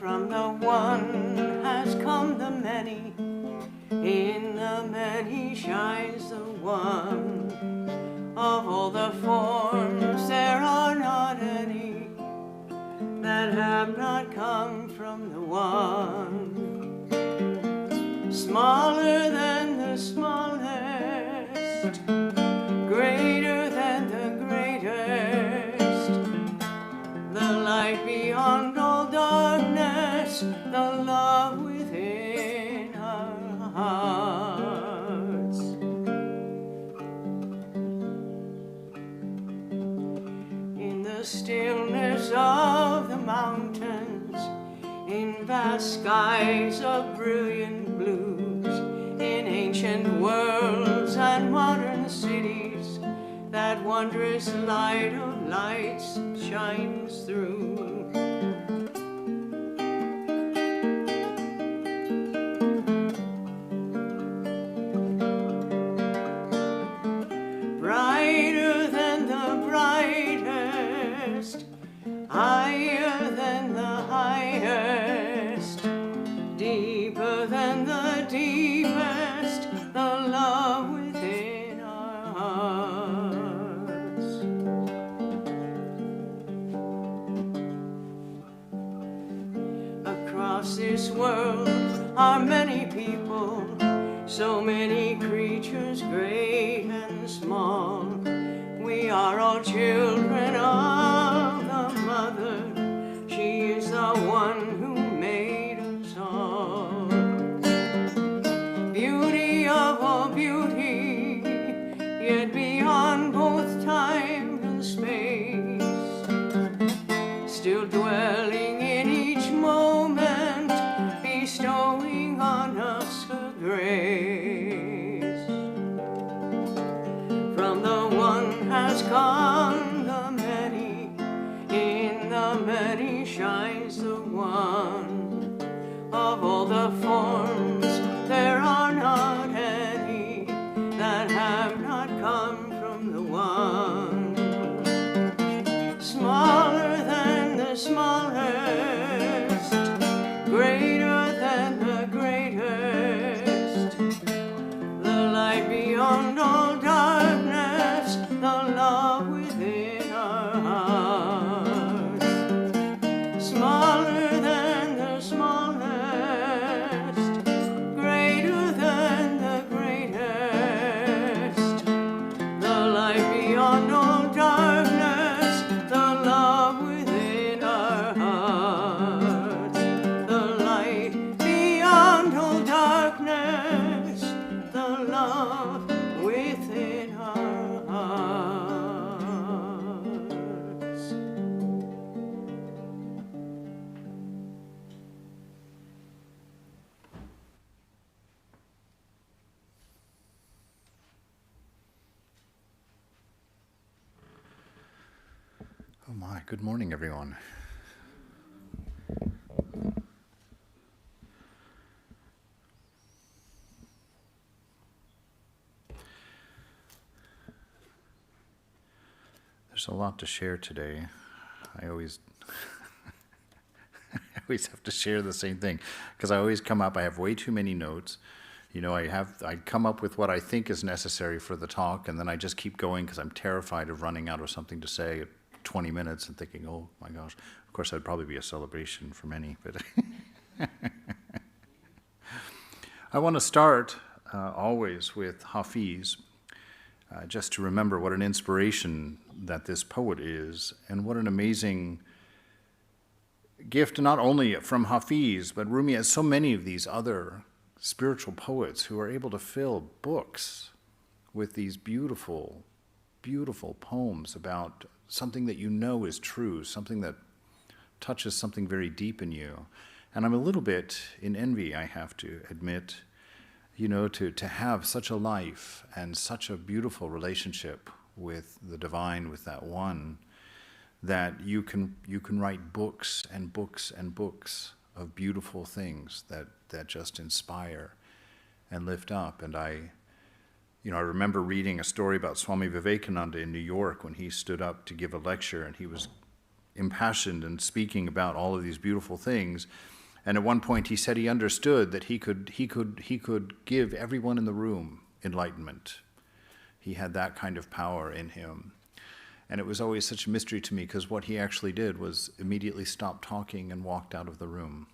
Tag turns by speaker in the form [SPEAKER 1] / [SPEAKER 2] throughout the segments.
[SPEAKER 1] From the one has come the many, in the many shines the one. Of all the forms there are not any that have not come from the one. Smaller than the smallest, greater than the greatest, the light beyond all darkness, the love within our hearts. In the stillness of the mountains, in vast skies of brilliant blues, in ancient worlds and modern cities, that wondrous light of lights shines through. Brighter than the brightest, higher than the highest, deeper than the deepest, the love within our hearts. Across this world are many people, so many creatures great and small. We are all children of the Mother. She is the one who made us all. Beauty of all beauty, yet beyond both time and space, still dwelling in each moment, bestowing on us her grace. From the one has come the many, in the many shines the one. Of all the forms there are not any that have not come from the one. Smaller than the smallest, greater than the greatest, the light beyond all darkness, the love within our hearts. Smaller than the smallest, greater than the greatest, the light beyond all darkness, the love within our hearts. The light beyond all darkness, the love within our hearts.
[SPEAKER 2] Oh my, good morning, everyone. There's a lot to share today. I always have to share the same thing because I always come up, I have way too many notes. You know, I come up with what I think is necessary for the talk, and then I just keep going because I'm terrified of running out of something to say at 20 minutes and thinking, oh my gosh. Of course, that'd probably be a celebration for many, but I want to start always with Hafiz, just to remember what an inspiration that this poet is, and what an amazing gift, not only from Hafiz, but Rumi has so many of these other spiritual poets who are able to fill books with these beautiful, beautiful poems about something that you know is true, something that touches something very deep in you. And I'm a little bit in envy, I have to admit, you know, to have such a life and such a beautiful relationship with the divine, with that one, that you can write books and books and books of beautiful things that just inspire and lift up. And I remember reading a story about Swami Vivekananda in New York when he stood up to give a lecture, and he was impassioned and speaking about all of these beautiful things. And at one point he said he understood that he could give everyone in the room enlightenment. He had that kind of power in him. And it was always such a mystery to me, because what he actually did was immediately stop talking and walked out of the room.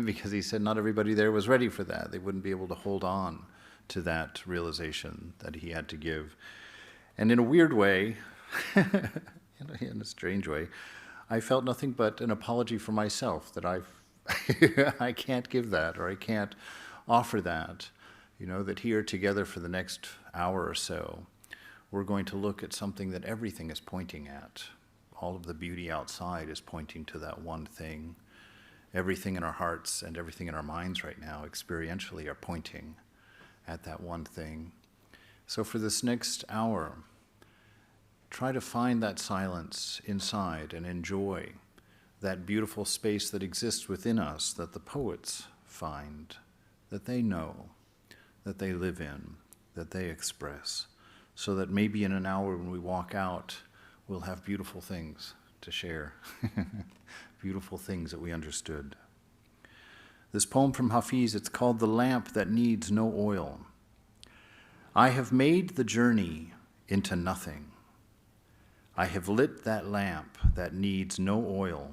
[SPEAKER 2] Because he said not everybody there was ready for that. They wouldn't be able to hold on to that realization that he had to give. And in a weird way, in a strange way, I felt nothing but an apology for myself that I can't give that, or I can't offer that. That here together for the next hour or so, we're going to look at something that everything is pointing at. All of the beauty outside is pointing to that one thing. Everything in our hearts and everything in our minds right now, experientially, are pointing at that one thing. So for this next hour, try to find that silence inside and enjoy that beautiful space that exists within us, that the poets find, that they know, that they live in, that they express, so that maybe in an hour when we walk out, we'll have beautiful things to share, beautiful things that we understood. This poem from Hafiz, it's called The Lamp That Needs No Oil. I have made the journey into nothing. I have lit that lamp that needs no oil.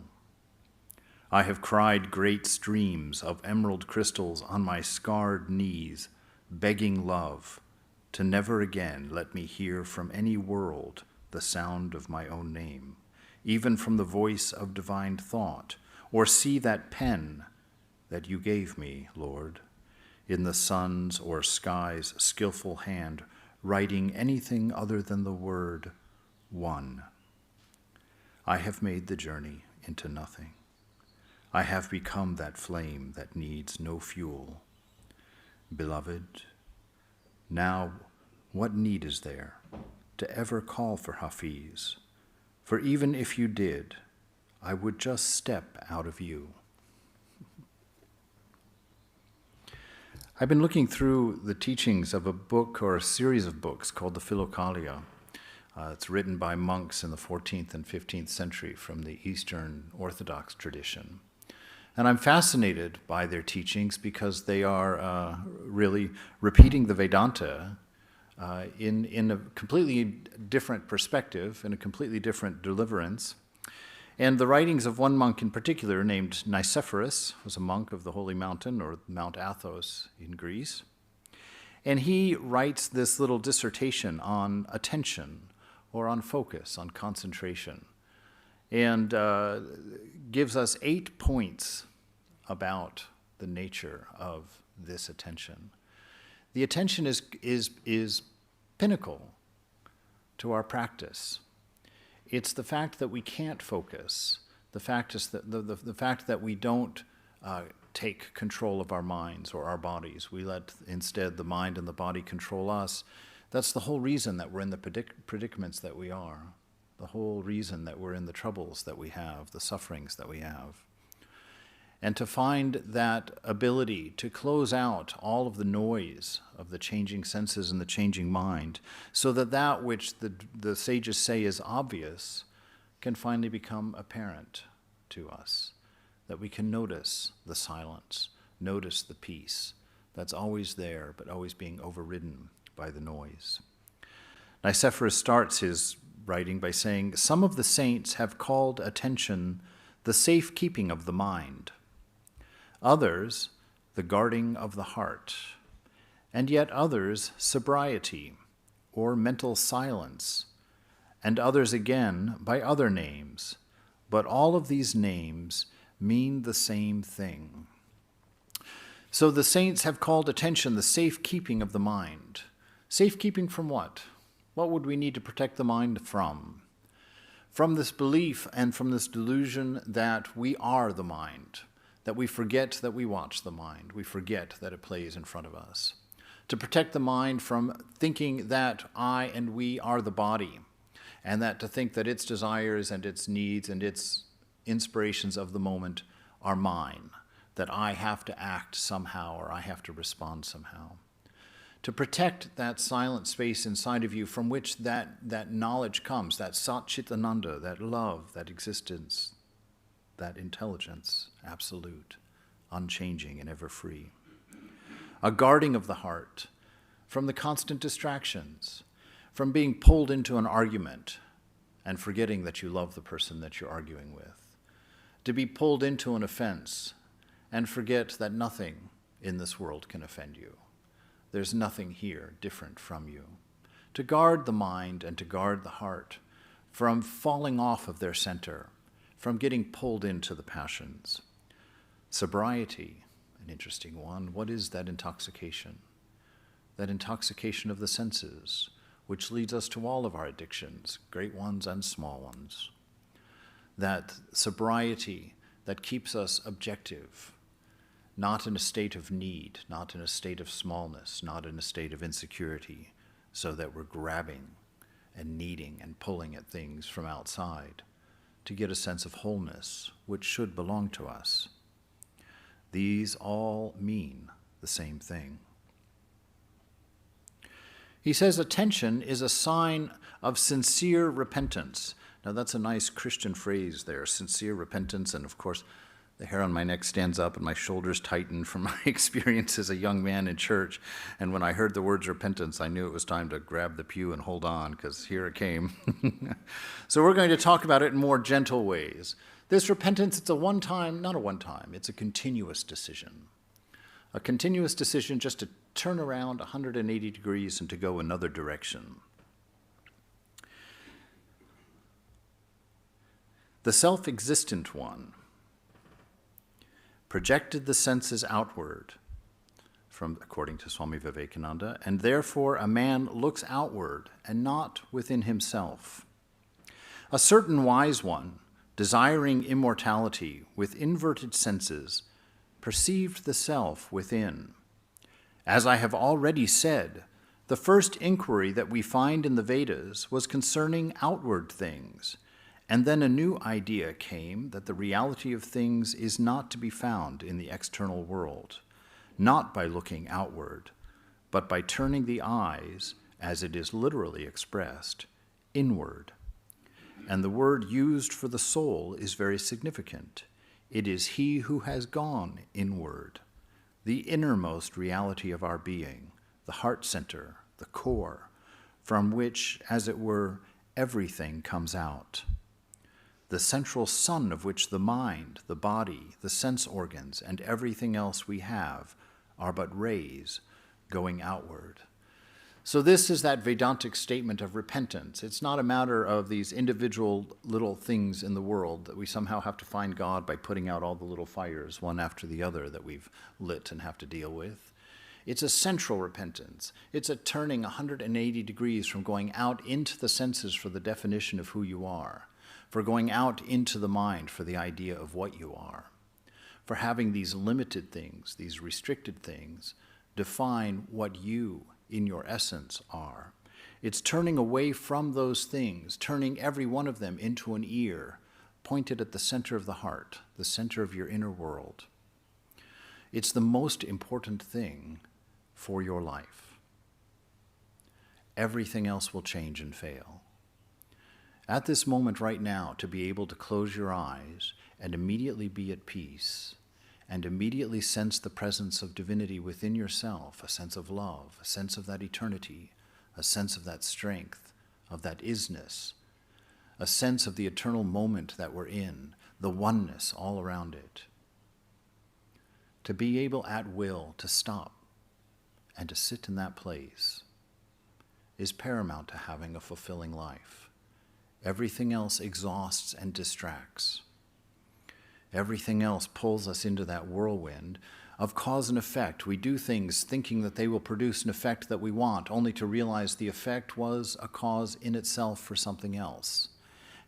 [SPEAKER 2] I have cried great streams of emerald crystals on my scarred knees, begging love to never again let me hear from any world the sound of my own name, even from the voice of divine thought, or see that pen that you gave me, Lord, in the sun's or sky's skillful hand, writing anything other than the word one. I have made the journey into nothing. I have become that flame that needs no fuel. Beloved, now what need is there to ever call for Hafiz? For even if you did, I would just step out of you. I've been looking through the teachings of a book or a series of books called the Philokalia. It's written by monks in the 14th and 15th century from the Eastern Orthodox tradition. And I'm fascinated by their teachings because they are really repeating the Vedanta in a completely different perspective, in a completely different deliverance. And the writings of one monk in particular, named Nicephorus, was a monk of the Holy Mountain, or Mount Athos in Greece. And he writes this little dissertation on attention, or on focus, on concentration, and gives us 8 points about the nature of this attention. The attention is pinnacle to our practice. It's the fact that we can't focus, the fact that we don't take control of our minds or our bodies. We let instead the mind and the body control us. That's the whole reason that we're in the predicaments that we are, the whole reason that we're in the troubles that we have, the sufferings that we have. And to find that ability to close out all of the noise of the changing senses and the changing mind, so that that which the sages say is obvious can finally become apparent to us, that we can notice the silence, notice the peace that's always there, but always being overridden by the noise. Nicephorus starts his writing by saying, some of the saints have called attention the safekeeping of the mind, others the guarding of the heart, and yet others sobriety or mental silence, and others again by other names, but all of these names mean the same thing. So the saints have called attention the safekeeping of the mind. Safekeeping from what? What would we need to protect the mind from? From this belief and from this delusion that we are the mind, that we forget that we watch the mind, we forget that it plays in front of us. To protect the mind from thinking that I and we are the body, and that to think that its desires and its needs and its inspirations of the moment are mine, that I have to act somehow or I have to respond somehow. To protect that silent space inside of you from which that knowledge comes, that Sat Chit Ananda, that love, that existence, that intelligence, absolute, unchanging and ever free. A guarding of the heart from the constant distractions, from being pulled into an argument and forgetting that you love the person that you're arguing with, to be pulled into an offense and forget that nothing in this world can offend you. There's nothing here different from you. To guard the mind and to guard the heart from falling off of their center, from getting pulled into the passions. Sobriety, an interesting one. What is that intoxication? That intoxication of the senses, which leads us to all of our addictions, great ones and small ones. That sobriety that keeps us objective, not in a state of need, not in a state of smallness, not in a state of insecurity, so that we're grabbing and needing and pulling at things from outside to get a sense of wholeness, which should belong to us. These all mean the same thing. He says attention is a sign of sincere repentance. Now that's a nice Christian phrase there, sincere repentance, and of course the hair on my neck stands up and my shoulders tighten from my experience as a young man in church. And when I heard the words repentance, I knew it was time to grab the pew and hold on, because here it came. So we're going to talk about it in more gentle ways. This repentance, it's it's a continuous decision. A continuous decision just to turn around 180 degrees and to go another direction. The self-existent one projected the senses outward, according to Swami Vivekananda, and therefore a man looks outward and not within himself. A certain wise one, desiring immortality with inverted senses, perceived the self within. As I have already said, the first inquiry that we find in the Vedas was concerning outward things, and then a new idea came that the reality of things is not to be found in the external world, not by looking outward, but by turning the eyes, as it is literally expressed, inward. And the word used for the soul is very significant. It is he who has gone inward, the innermost reality of our being, the heart center, the core, from which, as it were, everything comes out. The central sun of which the mind, the body, the sense organs, and everything else we have are but rays going outward. So this is that Vedantic statement of repentance. It's not a matter of these individual little things in the world that we somehow have to find God by putting out all the little fires one after the other that we've lit and have to deal with. It's a central repentance. It's a turning 180 degrees from going out into the senses for the definition of who you are, for going out into the mind for the idea of what you are, for having these limited things, these restricted things, define what you in your essence are. It's turning away from those things, turning every one of them into an ear pointed at the center of the heart, the center of your inner world. It's the most important thing for your life. Everything else will change and fail. At this moment right now, to be able to close your eyes and immediately be at peace and immediately sense the presence of divinity within yourself, a sense of love, a sense of that eternity, a sense of that strength, of that isness, a sense of the eternal moment that we're in, the oneness all around it. To be able at will to stop and to sit in that place is paramount to having a fulfilling life. Everything else exhausts and distracts. Everything else pulls us into that whirlwind of cause and effect. We do things thinking that they will produce an effect that we want, only to realize the effect was a cause in itself for something else.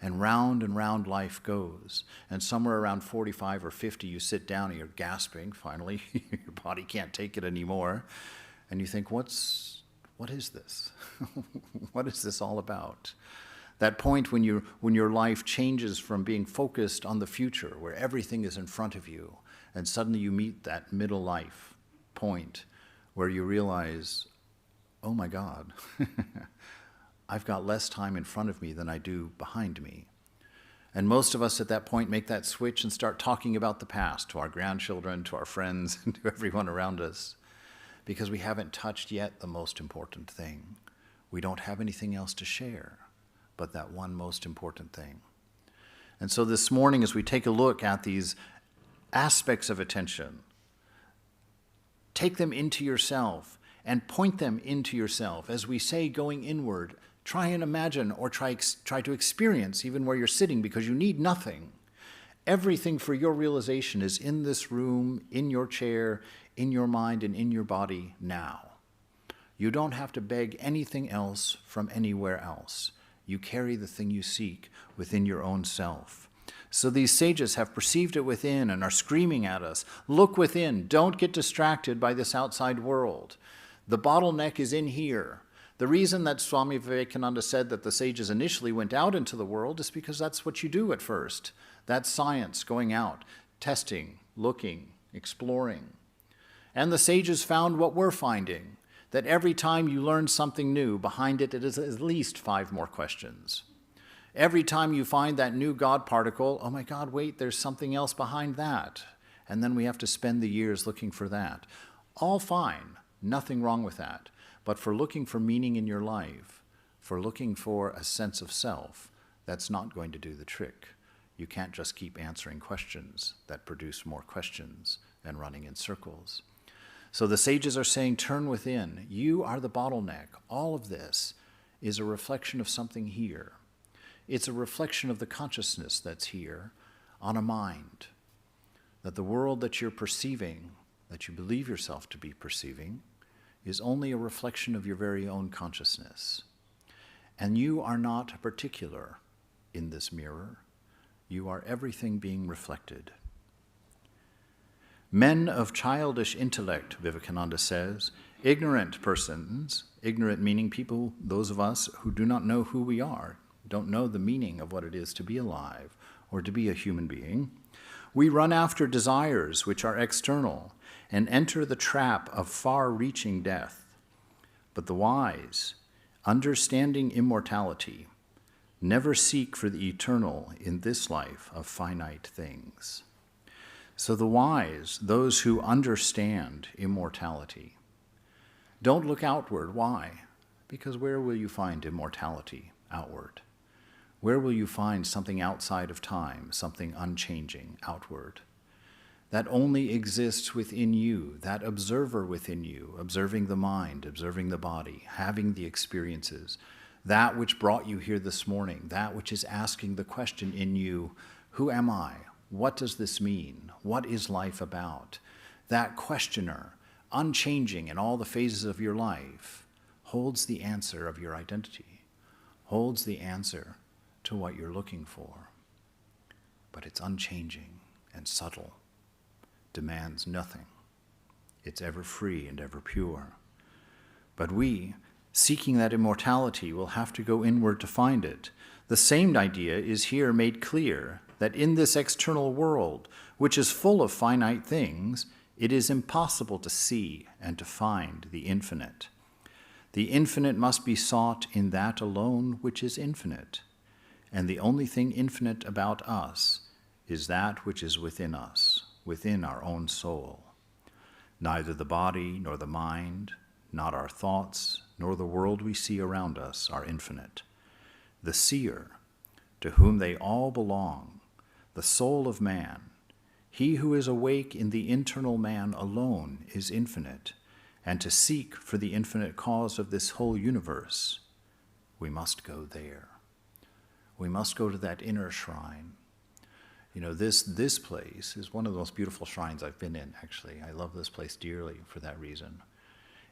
[SPEAKER 2] And round life goes. And somewhere around 45 or 50, you sit down and you're gasping, finally. Your body can't take it anymore. And you think, what is this? What is this all about? That point when your life changes from being focused on the future, where everything is in front of you, and suddenly you meet that middle life point where you realize, oh my God, I've got less time in front of me than I do behind me. And most of us at that point make that switch and start talking about the past to our grandchildren, to our friends, and to everyone around us, because we haven't touched yet the most important thing. We don't have anything else to share but that one most important thing. And so this morning, as we take a look at these aspects of attention, take them into yourself and point them into yourself. As we say, going inward, try and imagine or try to experience even where you're sitting, because you need nothing. Everything for your realization is in this room, in your chair, in your mind, and in your body now. You don't have to beg anything else from anywhere else. You carry the thing you seek within your own self. So these sages have perceived it within and are screaming at us, look within, don't get distracted by this outside world. The bottleneck is in here. The reason that Swami Vivekananda said that the sages initially went out into the world is because that's what you do at first. That's science, going out, testing, looking, exploring. And the sages found what we're finding, that every time you learn something new, behind it is at least 5 more questions. Every time you find that new God particle, oh my God, wait, there's something else behind that. And then we have to spend the years looking for that. All fine, nothing wrong with that. But for looking for meaning in your life, for looking for a sense of self, that's not going to do the trick. You can't just keep answering questions that produce more questions and running in circles. So the sages are saying, turn within. You are the bottleneck. All of this is a reflection of something here. It's a reflection of the consciousness that's here on a mind. That the world that you're perceiving, that you believe yourself to be perceiving, is only a reflection of your very own consciousness. And you are not particular in this mirror. You are everything being reflected. Men of childish intellect, Vivekananda says, ignorant persons, ignorant meaning people, those of us who do not know who we are, don't know the meaning of what it is to be alive or to be a human being. We run after desires which are external and enter the trap of far-reaching death. But the wise, understanding immortality, never seek for the eternal in this life of finite things. So the wise, those who understand immortality, don't look outward. Why? Because where will you find immortality outward? Where will you find something outside of time, something unchanging outward? That only exists within you, that observer within you, observing the mind, observing the body, having the experiences, that which brought you here this morning, that which is asking the question in you, who am I? What does this mean? What is life about? That questioner, unchanging in all the phases of your life, holds the answer of your identity, holds the answer to what you're looking for. But it's unchanging and subtle, demands nothing. It's ever free and ever pure. But we, seeking that immortality, will have to go inward to find it. The same idea is here made clear, that in this external world, which is full of finite things, it is impossible to see and to find the infinite. The infinite must be sought in that alone which is infinite, and the only thing infinite about us is that which is within us, within our own soul. Neither the body nor the mind, not our thoughts, nor the world we see around us are infinite. The seer, to whom they all belong, the soul of man, he who is awake in the internal man alone is infinite, and to seek for the infinite cause of this whole universe, we must go there. We must go to that inner shrine. You know, this place is one of the most beautiful shrines I've been in, actually. I love this place dearly for that reason.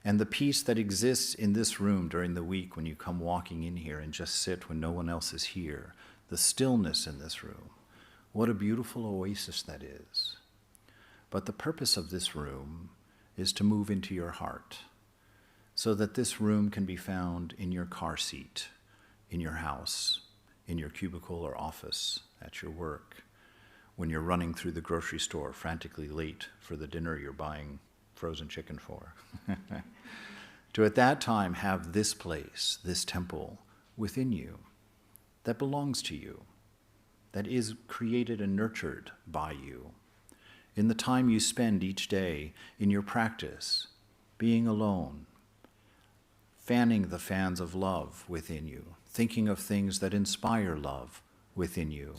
[SPEAKER 2] And the peace that exists in this room during the week when you come walking in here and just sit when no one else is here, the stillness in this room, what a beautiful oasis that is. But the purpose of this room is to move into your heart, so that this room can be found in your car seat, in your house, in your cubicle or office, at your work, when you're running through the grocery store frantically late for the dinner you're buying frozen chicken for. To at that time have this place, this temple within you that belongs to you. that is created and nurtured by you. In the time you spend each day in your practice, being alone, fanning the fans of love within you, thinking of things that inspire love within you,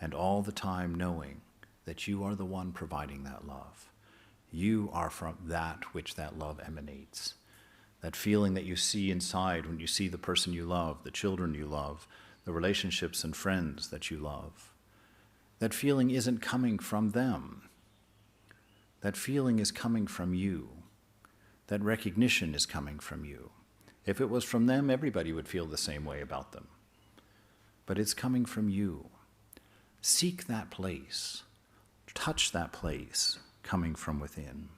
[SPEAKER 2] and all the time knowing that you are the one providing that love. You are from that which that love emanates. That feeling that you see inside when you see the person you love, the children you love, the relationships and friends that you love. That feeling isn't coming from them. That feeling is coming from you. That recognition is coming from you. If it was from them, everybody would feel the same way about them. But it's coming from you. Seek that place. Touch that place coming from within.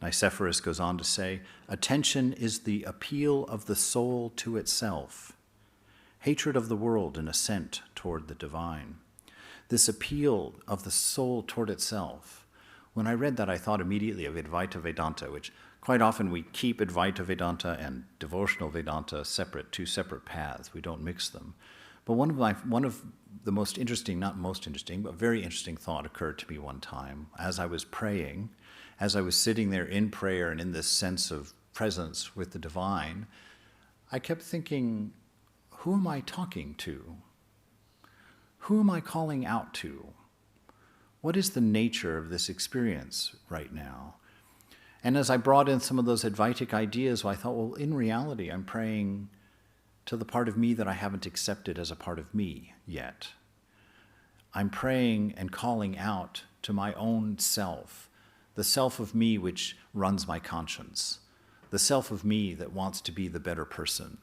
[SPEAKER 2] Nicephorus goes on to say, attention is the appeal of the soul to itself, hatred of the world and assent toward the divine. This appeal of the soul toward itself, when I read that, I thought immediately of Advaita Vedanta, which quite often we keep Advaita Vedanta and devotional Vedanta separate, two separate paths. We don't mix them. But one of the most interesting, not most interesting, but very interesting thought occurred to me one time as I was praying, as I was sitting there in prayer and in this sense of presence with the divine. I kept thinking, who am I talking to? Who am I calling out to? What is the nature of this experience right now? And as I brought in some of those Advaitic ideas, I thought, well, in reality, I'm praying to the part of me that I haven't accepted as a part of me yet. I'm praying and calling out to my own self, the self of me which runs my conscience, the self of me that wants to be the better person,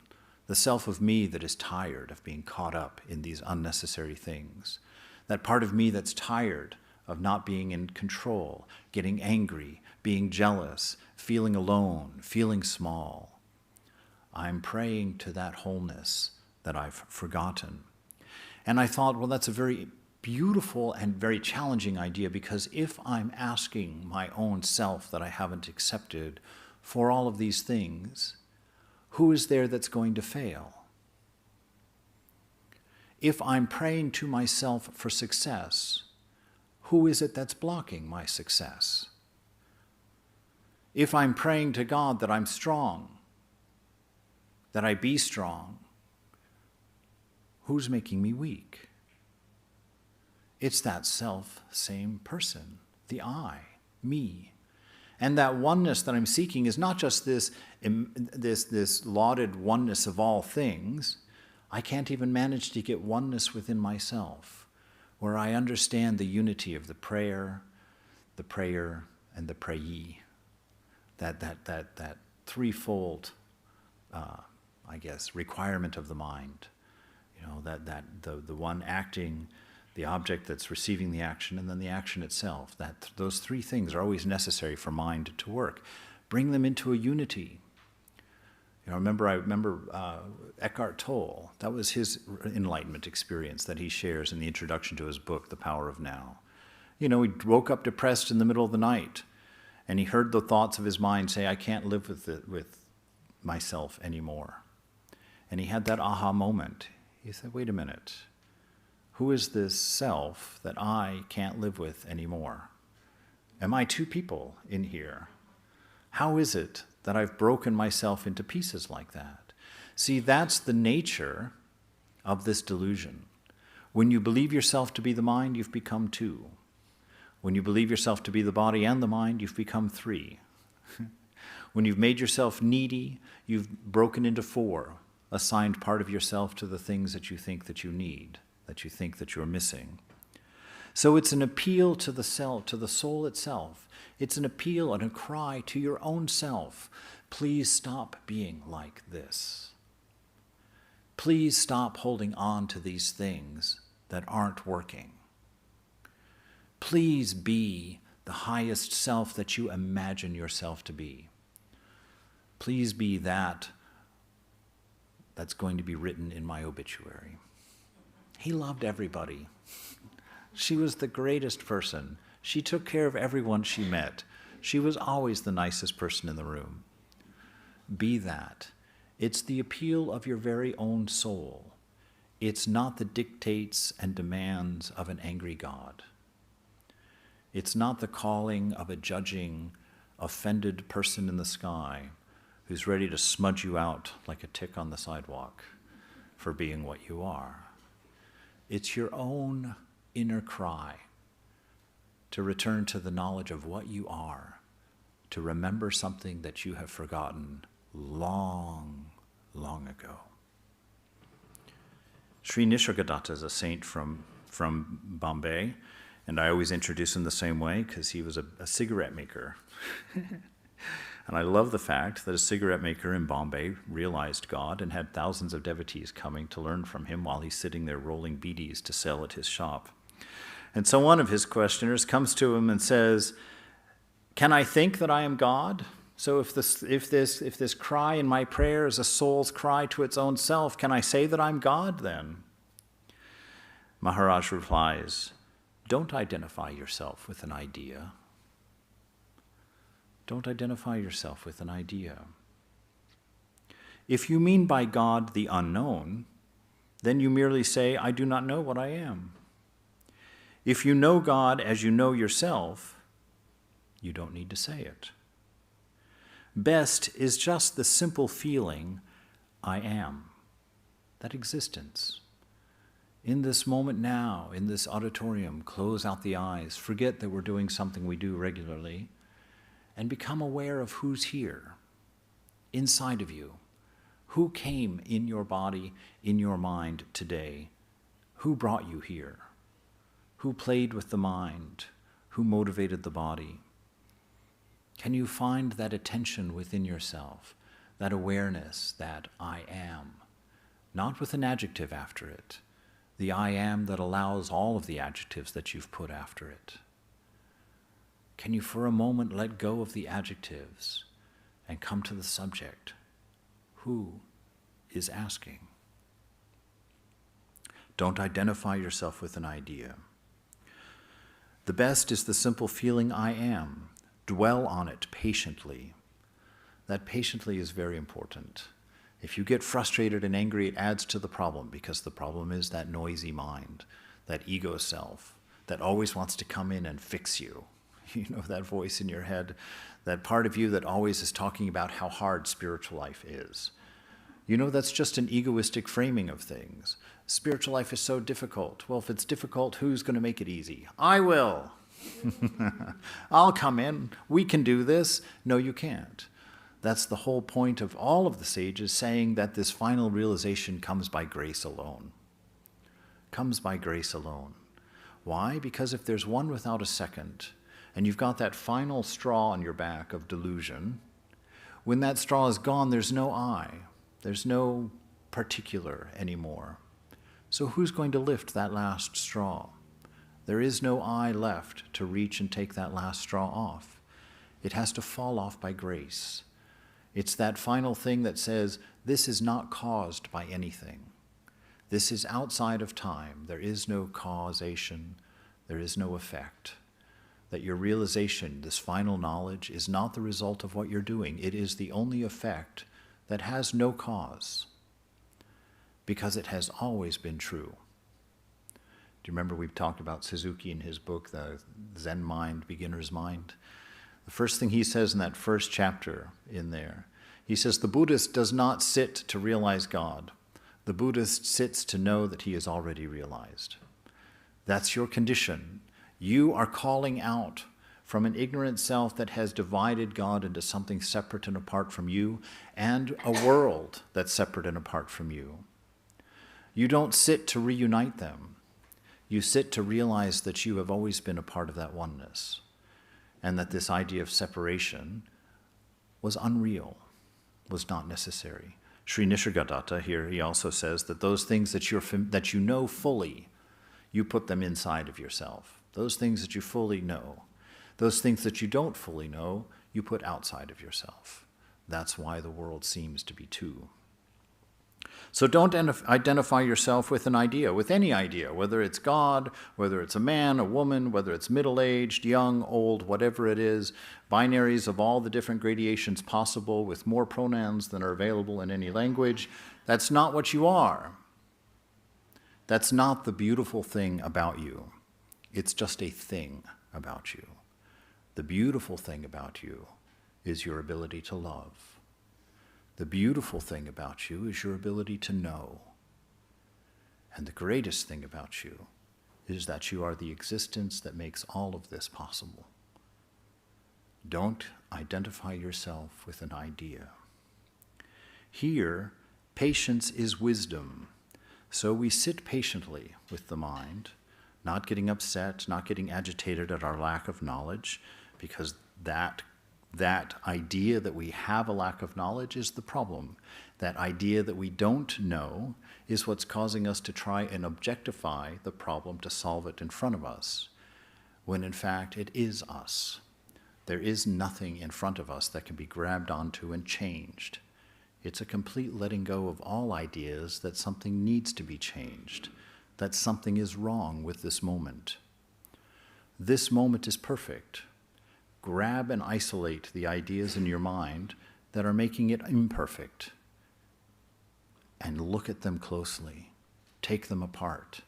[SPEAKER 2] the self of me that is tired of being caught up in these unnecessary things, that part of me that's tired of not being in control, getting angry, being jealous, feeling alone, feeling small. I'm praying to that wholeness that I've forgotten. And I thought, well, that's a very beautiful and very challenging idea, because if I'm asking my own self that I haven't accepted for all of these things, who is there that's going to fail? If I'm praying to myself for success, who is it that's blocking my success? If I'm praying to God that I'm strong, that I be strong, who's making me weak? It's that self-same person, the I, me. And that oneness that I'm seeking is not just this lauded oneness of all things. I can't even manage to get oneness within myself, where I understand the unity of the prayer, and the prayee. That threefold, requirement of the mind. You know, the one acting, the object that's receiving the action, and then the action itself. Those three things are always necessary for mind to work. Bring them into a unity. You know, I remember Eckhart Tolle. That was his enlightenment experience that he shares in the introduction to his book, The Power of Now. You know, he woke up depressed in the middle of the night, and he heard the thoughts of his mind say, I can't live with myself anymore. And he had that aha moment. He said, wait a minute. Who is this self that I can't live with anymore? Am I two people in here? How is it that I've broken myself into pieces like that? See, that's the nature of this delusion. When you believe yourself to be the mind, you've become two. When you believe yourself to be the body and the mind, you've become three. When you've made yourself needy, you've broken into four, assigned part of yourself to the things that you think that you need, that you think that you're missing. So it's an appeal to the self, to the soul itself. It's an appeal and a cry to your own self. Please stop being like this. Please stop holding on to these things that aren't working. Please be the highest self that you imagine yourself to be. Please be that's going to be written in my obituary. He loved everybody. She was the greatest person. She took care of everyone she met. She was always the nicest person in the room. Be that. It's the appeal of your very own soul. it's not the dictates and demands of an angry God. It's not the calling of a judging, offended person in the sky who's ready to smudge you out like a tick on the sidewalk for being what you are. It's your own inner cry to return to the knowledge of what you are, to remember something that you have forgotten long, long ago. Sri Nisargadatta is a saint from Bombay, and I always introduce him the same way because he was a cigarette maker. And I love the fact that a cigarette maker in Bombay realized God and had thousands of devotees coming to learn from him while he's sitting there rolling beedies to sell at his shop. And so one of his questioners comes to him and says, "Can I think that I am God? So if this cry in my prayer is a soul's cry to its own self, can I say that I'm God then?" Maharaj replies, "Don't identify yourself with an idea. Don't identify yourself with an idea. If you mean by God the unknown, then you merely say, I do not know what I am. If you know God as you know yourself, you don't need to say it. Best is just the simple feeling, I am, that existence. In this moment now, in this auditorium, close out the eyes, forget that we're doing something we do regularly, and become aware of who's here, inside of you. Who came in your body, in your mind today? Who brought you here? Who played with the mind? Who motivated the body? Can you find that attention within yourself, that awareness that I am, not with an adjective after it, the I am that allows all of the adjectives that you've put after it? Can you for a moment let go of the adjectives and come to the subject? Who is asking? Don't identify yourself with an idea. The best is the simple feeling I am. Dwell on it patiently. That patiently is very important. If you get frustrated and angry, it adds to the problem, because the problem is that noisy mind, that ego self, that always wants to come in and fix you. You know, that voice in your head, that part of you that always is talking about how hard spiritual life is. You know, that's just an egoistic framing of things. Spiritual life is so difficult. Well, if it's difficult, who's going to make it easy? I will. I'll come in. We can do this. No, you can't. That's the whole point of all of the sages saying that this final realization comes by grace alone. Comes by grace alone. Why? Because if there's one without a second, and you've got that final straw on your back of delusion, when that straw is gone, there's no I. There's no particular anymore. So who's going to lift that last straw? There is no I left to reach and take that last straw off. It has to fall off by grace. It's that final thing that says, this is not caused by anything. This is outside of time. There is no causation. There is no effect. That your realization, this final knowledge, is not the result of what you're doing. It is the only effect that has no cause, because it has always been true. Do you remember we've talked about Suzuki in his book, The Zen Mind, Beginner's Mind? The first thing he says in that first chapter in there, he says, the Buddhist does not sit to realize God. The Buddhist sits to know that he is already realized. That's your condition. You are calling out from an ignorant self that has divided God into something separate and apart from you, and a world that's separate and apart from you. You don't sit to reunite them. You sit to realize that you have always been a part of that oneness, and that this idea of separation was unreal, was not necessary. Sri Nisargadatta here, he also says that those things that you know fully, you put them inside of yourself. Those things that you fully know. Those things that you don't fully know, you put outside of yourself. That's why the world seems to be two. So don't identify yourself with an idea, with any idea, whether it's God, whether it's a man, a woman, whether it's middle-aged, young, old, whatever it is, binaries of all the different gradations possible with more pronouns than are available in any language. That's not what you are. That's not the beautiful thing about you. It's just a thing about you. The beautiful thing about you is your ability to love. The beautiful thing about you is your ability to know. And the greatest thing about you is that you are the existence that makes all of this possible. Don't identify yourself with an idea. Here, patience is wisdom. So we sit patiently with the mind, not getting upset, not getting agitated at our lack of knowledge, because that idea that we have a lack of knowledge is the problem. That idea that we don't know is what's causing us to try and objectify the problem to solve it in front of us, when in fact it is us. There is nothing in front of us that can be grabbed onto and changed. It's a complete letting go of all ideas that something needs to be changed, that something is wrong with this moment. This moment is perfect. Grab and isolate the ideas in your mind that are making it imperfect and look at them closely. Take them apart.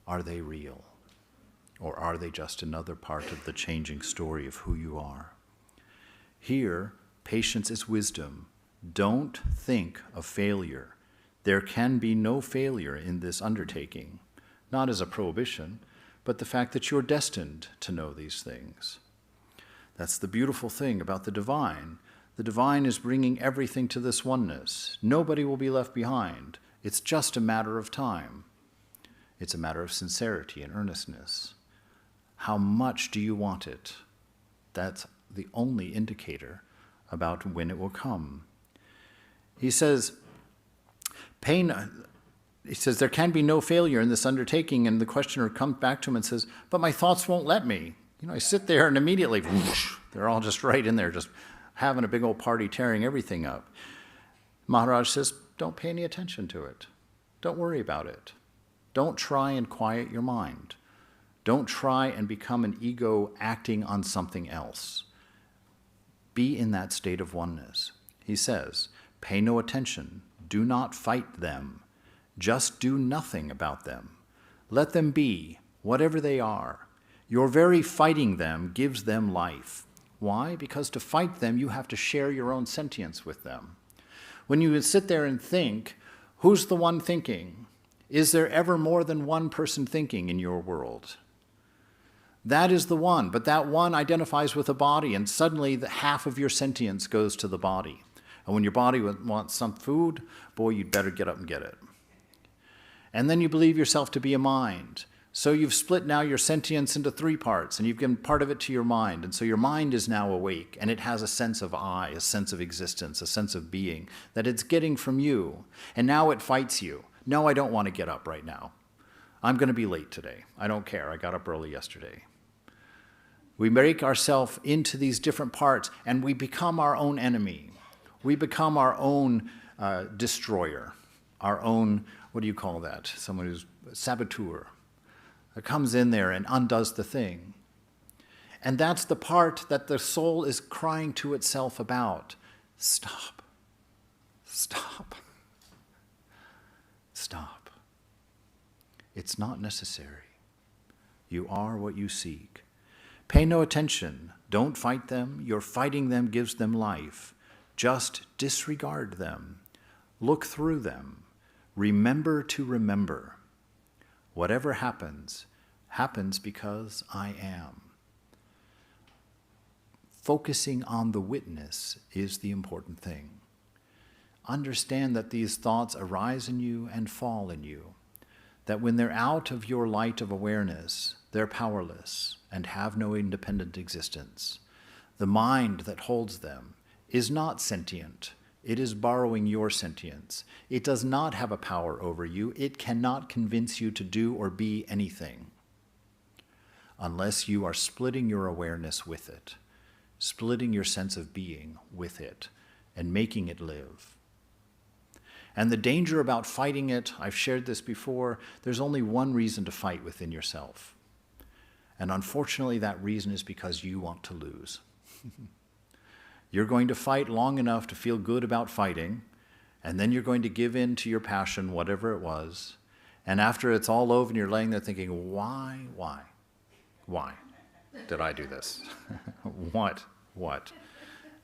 [SPEAKER 2] Are they real? Or are they just another part of the changing story of who you are? Here, patience is wisdom. Don't think of failure. There can be no failure in this undertaking, not as a prohibition, but the fact that you're destined to know these things. That's the beautiful thing about the divine. The divine is bringing everything to this oneness. Nobody will be left behind. It's just a matter of time. It's a matter of sincerity and earnestness. How much do you want it? That's the only indicator about when it will come. He says, there can be no failure in this undertaking, and the questioner comes back to him and says, but my thoughts won't let me. I sit there and immediately, whoosh, they're all just right in there, just having a big old party, tearing everything up. Maharaj says, don't pay any attention to it. Don't worry about it. Don't try and quiet your mind. Don't try and become an ego acting on something else. Be in that state of oneness. He says, pay no attention. Do not fight them. Just do nothing about them. Let them be, whatever they are. Your very fighting them gives them life. Why? Because to fight them, you have to share your own sentience with them. When you sit there and think, who's the one thinking? Is there ever more than one person thinking in your world? That is the one, but that one identifies with a body, and suddenly the half of your sentience goes to the body. And when your body wants some food, boy, you'd better get up and get it. And then you believe yourself to be a mind. So you've split now your sentience into 3 parts, and you've given part of it to your mind. And so your mind is now awake, and it has a sense of I, a sense of existence, a sense of being that it's getting from you. And now it fights you. No, I don't want to get up right now. I'm going to be late today. I don't care. I got up early yesterday. We break ourselves into these different parts, and we become our own enemy. We become our own destroyer, our own, what do you call that? Someone who's a saboteur. That comes in there and undoes the thing. And that's the part that the soul is crying to itself about. Stop. Stop. Stop. It's not necessary. You are what you seek. Pay no attention. Don't fight them. Your fighting them gives them life. Just disregard them. Look through them. Remember to remember. Whatever happens, happens because I am. Focusing on the witness is the important thing. Understand that these thoughts arise in you and fall in you. That when they're out of your light of awareness, they're powerless and have no independent existence. The mind that holds them is not sentient. It is borrowing your sentience. It does not have a power over you. It cannot convince you to do or be anything unless you are splitting your awareness with it, splitting your sense of being with it, and making it live. And the danger about fighting it, I've shared this before, there's only one reason to fight within yourself. And unfortunately, that reason is because you want to lose. You're going to fight long enough to feel good about fighting, and then you're going to give in to your passion, whatever it was, And after it's all over and you're laying there thinking, why did I do this? What?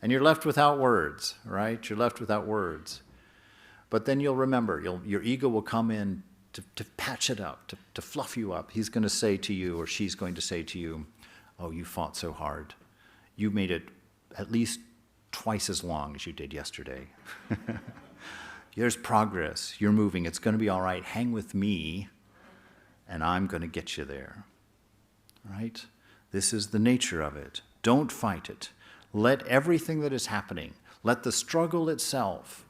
[SPEAKER 2] And you're left without words, right? You're left without words. But then you'll remember, your ego will come in to patch it up, to fluff you up. He's going to say to you, or she's going to say to you, oh, you fought so hard. You made it at least twice as long as you did yesterday. There's progress. You're moving. It's going to be all right. Hang with me, and I'm going to get you there. Right? This is the nature of it. Don't fight it. Let everything that is happening, let the struggle itself,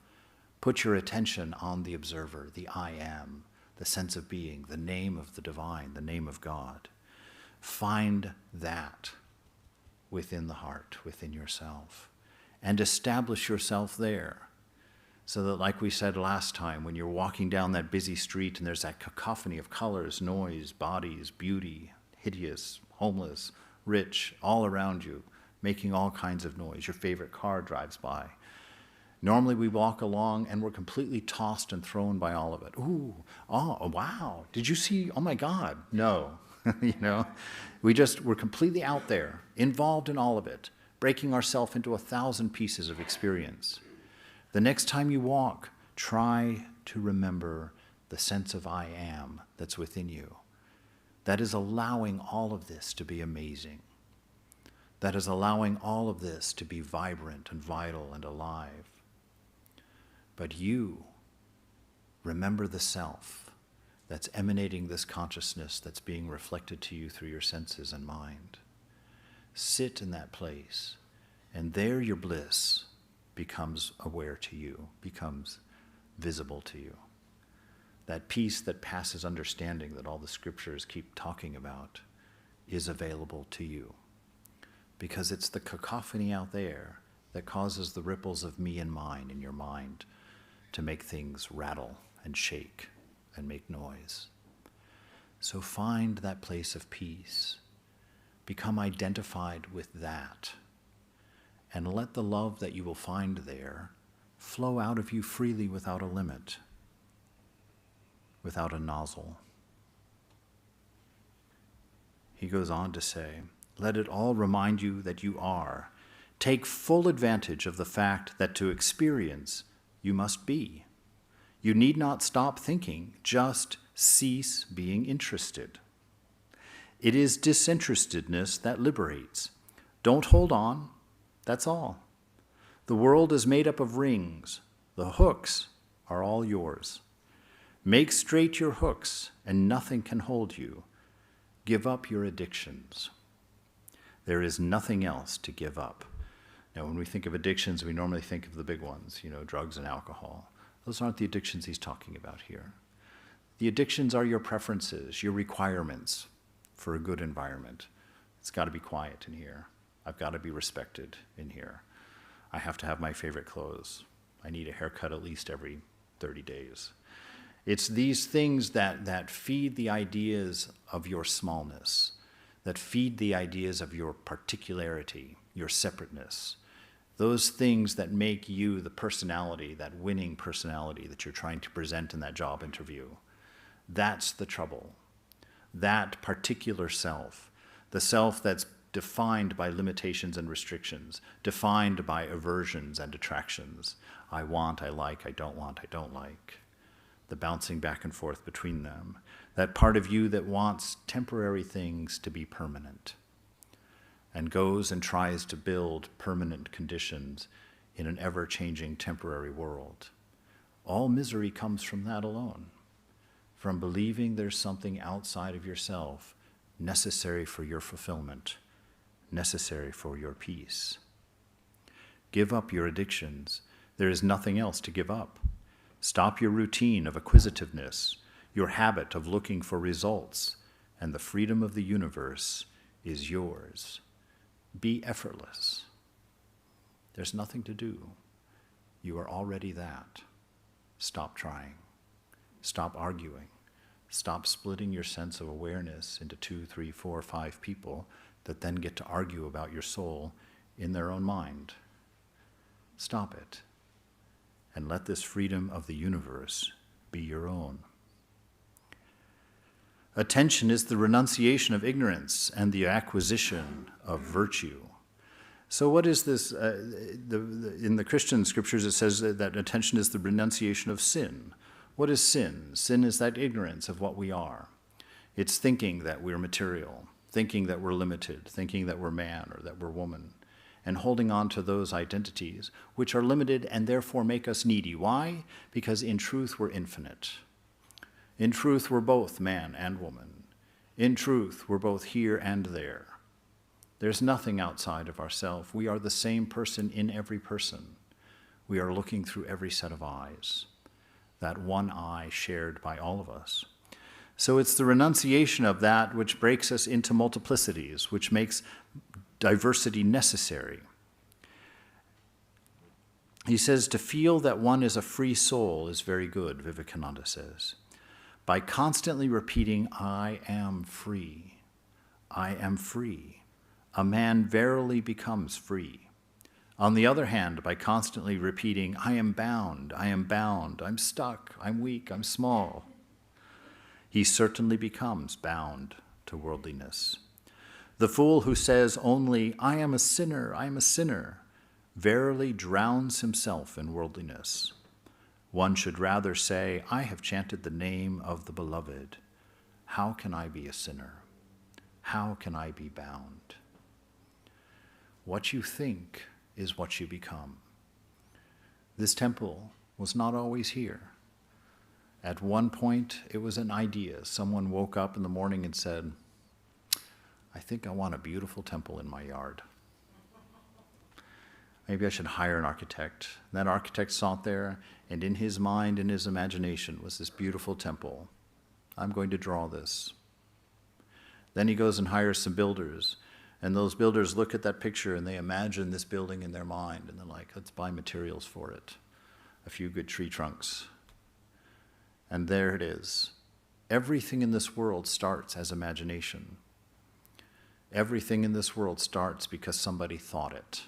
[SPEAKER 2] put your attention on the observer, the I am, the sense of being, the name of the divine, the name of God. Find that within the heart, within yourself, and establish yourself there. So that, like we said last time, when you're walking down that busy street and there's that cacophony of colors, noise, bodies, beauty, hideous, homeless, rich, all around you, making all kinds of noise. Your favorite car drives by. Normally we walk along and we're completely tossed and thrown by all of it. Ooh, oh, wow, did you see, oh my God, no. We're completely out there, involved in all of it, breaking ourselves into 1,000 pieces of experience. The next time you walk, try to remember the sense of I am that's within you. That is allowing all of this to be amazing. That is allowing all of this to be vibrant and vital and alive. But you remember the self that's emanating this consciousness that's being reflected to you through your senses and mind. Sit in that place, and there your bliss becomes aware to you, becomes visible to you. That peace that passes understanding that all the scriptures keep talking about is available to you. Because it's the cacophony out there that causes the ripples of me and mine in your mind to make things rattle and shake and make noise. So find that place of peace. Become identified with that. And let the love that you will find there flow out of you freely without a limit, without a nozzle. He goes on to say, let it all remind you that you are. Take full advantage of the fact that to experience, you must be. You need not stop thinking, just cease being interested. It is disinterestedness that liberates. Don't hold on. That's all. The world is made up of rings. The hooks are all yours. Make straight your hooks, and nothing can hold you. Give up your addictions. There is nothing else to give up. Now, when we think of addictions, we normally think of the big ones, drugs and alcohol. Those aren't the addictions he's talking about here. The addictions are your preferences, your requirements for a good environment. It's got to be quiet in here. I've got to be respected in here. I have to have my favorite clothes. I need a haircut at least every 30 days. It's these things that feed the ideas of your smallness, that feed the ideas of your particularity, your separateness. Those things that make you the personality, that winning personality that you're trying to present in that job interview. That's the trouble. That particular self, the self that's defined by limitations and restrictions, defined by aversions and attractions. I want, I like, I don't want, I don't like. The bouncing back and forth between them. That part of you that wants temporary things to be permanent and goes and tries to build permanent conditions in an ever-changing temporary world. All misery comes from that alone, from believing there's something outside of yourself necessary for your fulfillment, necessary for your peace. Give up your addictions. There is nothing else to give up. Stop your routine of acquisitiveness, your habit of looking for results, and the freedom of the universe is yours. Be effortless. There's nothing to do. You are already that. Stop trying. Stop arguing. Stop splitting your sense of awareness into 2, 3, 4, 5 people that then get to argue about your soul in their own mind. Stop it. And let this freedom of the universe be your own. Attention is the renunciation of ignorance and the acquisition of virtue. So what is this? In the Christian scriptures it says that attention is the renunciation of sin. What is sin? Sin is that ignorance of what we are. It's thinking that we're material, thinking that we're limited, thinking that we're man or that we're woman, and holding on to those identities which are limited and therefore make us needy. Why? Because in truth we're infinite. In truth we're both man and woman. In truth we're both here and there. There's nothing outside of ourselves. We are the same person in every person. We are looking through every set of eyes, that one eye shared by all of us. So it's the renunciation of that which breaks us into multiplicities, which makes diversity necessary. He says, to feel that one is a free soul is very good, Vivekananda says. By constantly repeating, I am free, a man verily becomes free. On the other hand, by constantly repeating, I am bound, I'm stuck, I'm weak, I'm small, he certainly becomes bound to worldliness. The fool who says only, I am a sinner, verily drowns himself in worldliness. One should rather say, I have chanted the name of the beloved. How can I be a sinner? How can I be bound? What you think is what you become. This temple was not always here. At one point, it was an idea. Someone woke up in the morning and said, I think I want a beautiful temple in my yard. Maybe I should hire an architect. That architect sat there, and in his mind, in his imagination, was this beautiful temple. I'm going to draw this. Then he goes and hires some builders, and those builders look at that picture and they imagine this building in their mind, and they're like, let's buy materials for it. A few good tree trunks. And there it is. Everything in this world starts as imagination. Everything in this world starts because somebody thought it.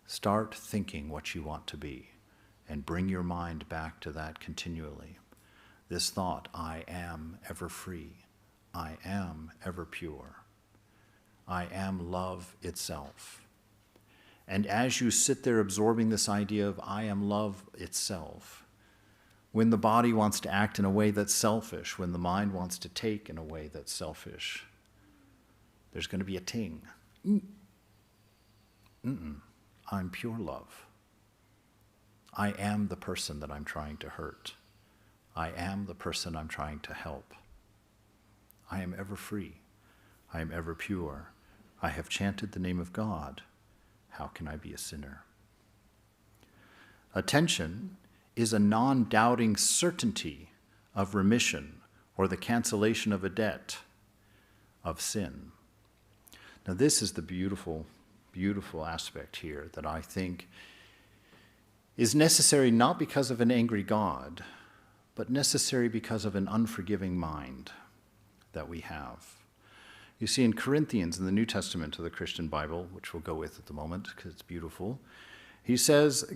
[SPEAKER 2] Start thinking what you want to be and bring your mind back to that continually. This thought, I am ever free. I am ever pure. I am love itself. And as you sit there absorbing this idea of I am love itself, when the body wants to act in a way that's selfish, when the mind wants to take in a way that's selfish, there's going to be a ting. I'm pure love. I am the person that I'm trying to hurt. I am the person I'm trying to help. I am ever free. I am ever pure. I have chanted the name of God. How can I be a sinner? Attention is a non-doubting certainty of remission or the cancellation of a debt of sin. Now this is the beautiful aspect here that I think is necessary not because of an angry God, but necessary because of an unforgiving mind that we have. You see, in Corinthians, in the New Testament of the Christian Bible, which we'll go with at the moment because it's beautiful,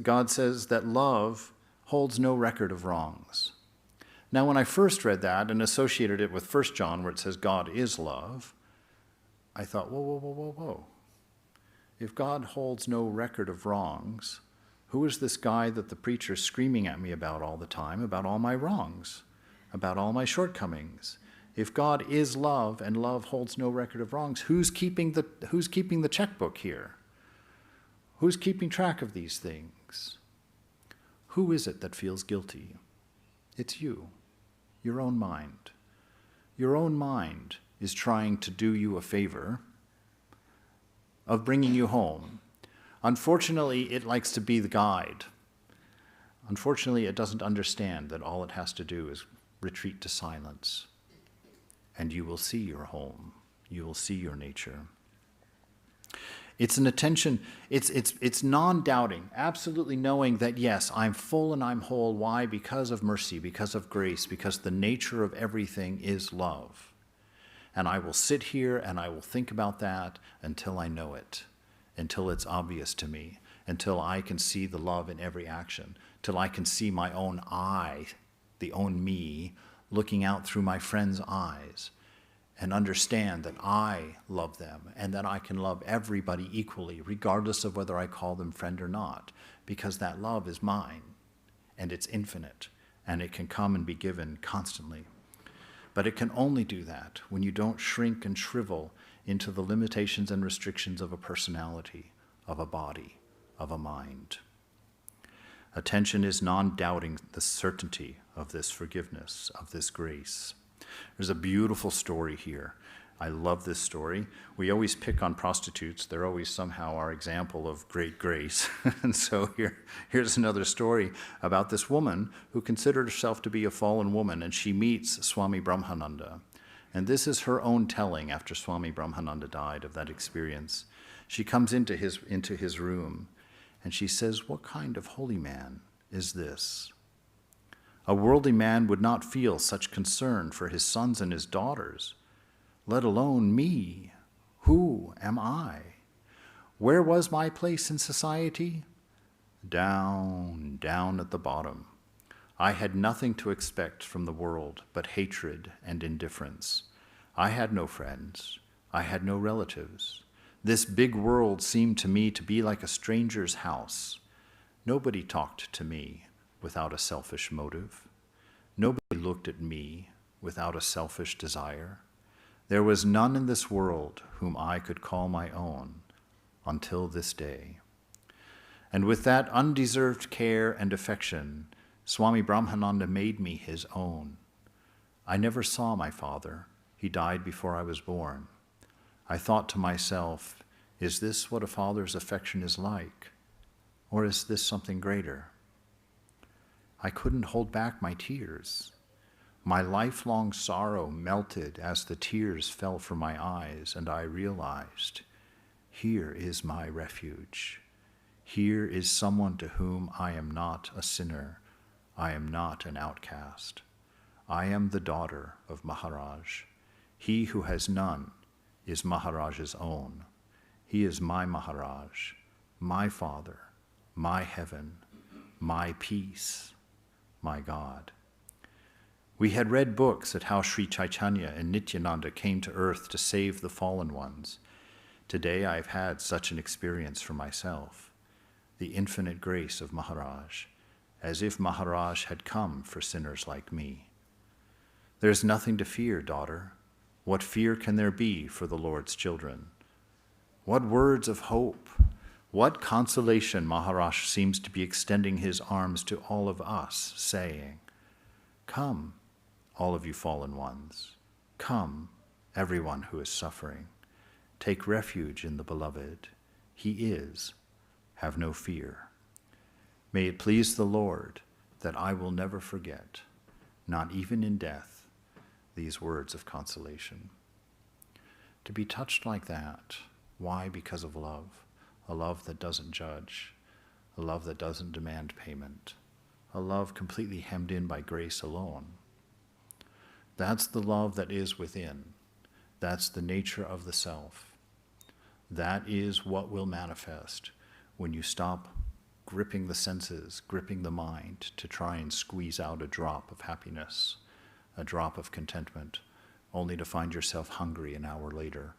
[SPEAKER 2] God says that love holds no record of wrongs. Now, when I first read that and associated it with 1 John, where it says God is love, I thought, whoa. If God holds no record of wrongs, who is this guy that the preacher's screaming at me about all the time, about all my wrongs, about all my shortcomings? If God is love and love holds no record of wrongs, who's keeping the checkbook here? Who's keeping track of these things? Who is it that feels guilty? It's you, your own mind. Your own mind is trying to do you a favor of bringing you home. Unfortunately, it likes to be the guide. Unfortunately, it doesn't understand that all it has to do is retreat to silence, and you will see your home. You will see your nature. It's an attention, it's non-doubting, absolutely knowing that yes, I'm full and I'm whole. Why? Because of mercy, because of grace, because the nature of everything is love. And I will sit here and I will think about that until I know it, until it's obvious to me, until I can see the love in every action, till I can see my own I, the own me, looking out through my friend's eyes, and understand that I love them and that I can love everybody equally, regardless of whether I call them friend or not, because that love is mine and it's infinite and it can come and be given constantly. But it can only do that when you don't shrink and shrivel into the limitations and restrictions of a personality, of a body, of a mind. Attention is non-doubting the certainty of this forgiveness, of this grace. There's a beautiful story here. I love this story. We always pick on prostitutes. They're always somehow our example of great grace. And so here's another story about this woman who considered herself to be a fallen woman, and she meets Swami Brahmananda. And this is her own telling after Swami Brahmananda died of that experience. She comes into his room, and she says, "What kind of holy man is this? A worldly man would not feel such concern for his sons and his daughters, let alone me. Who am I? Where was my place in society? Down at the bottom. I had nothing to expect from the world but hatred and indifference. I had no friends. I had no relatives. This big world seemed to me to be like a stranger's house. Nobody talked to me without a selfish motive. Nobody looked at me without a selfish desire. There was none in this world whom I could call my own until this day." And with that undeserved care and affection, Swami Brahmananda made me his own. I never saw my father. He died before I was born. I thought to myself, is this what a father's affection is like? Or is this something greater? I couldn't hold back my tears. My lifelong sorrow melted as the tears fell from my eyes, and I realized, here is my refuge. Here is someone to whom I am not a sinner. I am not an outcast. I am the daughter of Maharaj. He who has none is Maharaj's own. He is my Maharaj, my Father, my heaven, my peace, my God. We had read books at how Sri Chaitanya and Nityananda came to earth to save the fallen ones. Today I've had such an experience for myself, the infinite grace of Maharaj, as if Maharaj had come for sinners like me. There's nothing to fear, daughter. What fear can there be for the Lord's children? What words of hope, what consolation Maharaj seems to be extending his arms to all of us, saying, "Come, all of you fallen ones. Come, everyone who is suffering. Take refuge in the Beloved. He is. Have no fear. May it please the Lord that I will never forget, not even in death, these words of consolation." To be touched like that, why? Because of love. A love that doesn't judge, a love that doesn't demand payment, a love completely hemmed in by grace alone. That's the love that is within. That's the nature of the self. That is what will manifest when you stop gripping the senses, gripping the mind to try and squeeze out a drop of happiness, a drop of contentment, only to find yourself hungry an hour later,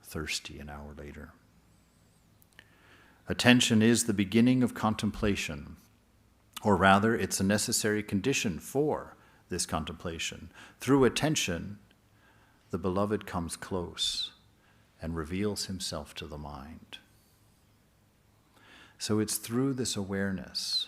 [SPEAKER 2] thirsty an hour later. Attention is the beginning of contemplation, or rather, it's a necessary condition for this contemplation. Through attention, the Beloved comes close and reveals himself to the mind. So it's through this awareness,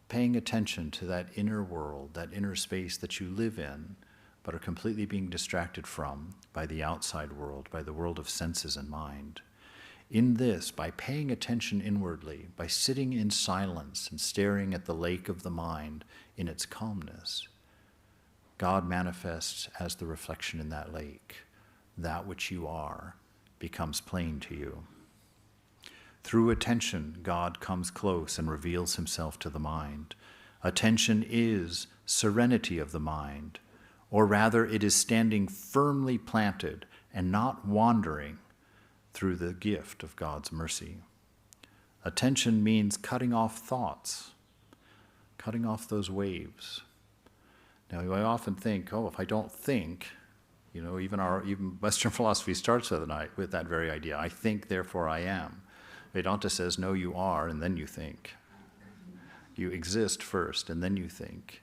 [SPEAKER 2] paying attention to that inner world, that inner space that you live in, but are completely being distracted from by the outside world, by the world of senses and mind. In this, by paying attention inwardly, by sitting in silence and staring at the lake of the mind in its calmness, God manifests as the reflection in that lake. That which you are becomes plain to you. Through attention, God comes close and reveals himself to the mind. Attention is serenity of the mind, or rather it is standing firmly planted and not wandering through the gift of God's mercy. Attention means cutting off thoughts, cutting off those waves. Now, I often think, if I don't think, even Western philosophy starts with that very idea. I think, therefore I am. Vedanta says, no, you are, and then you think. You exist first, and then you think.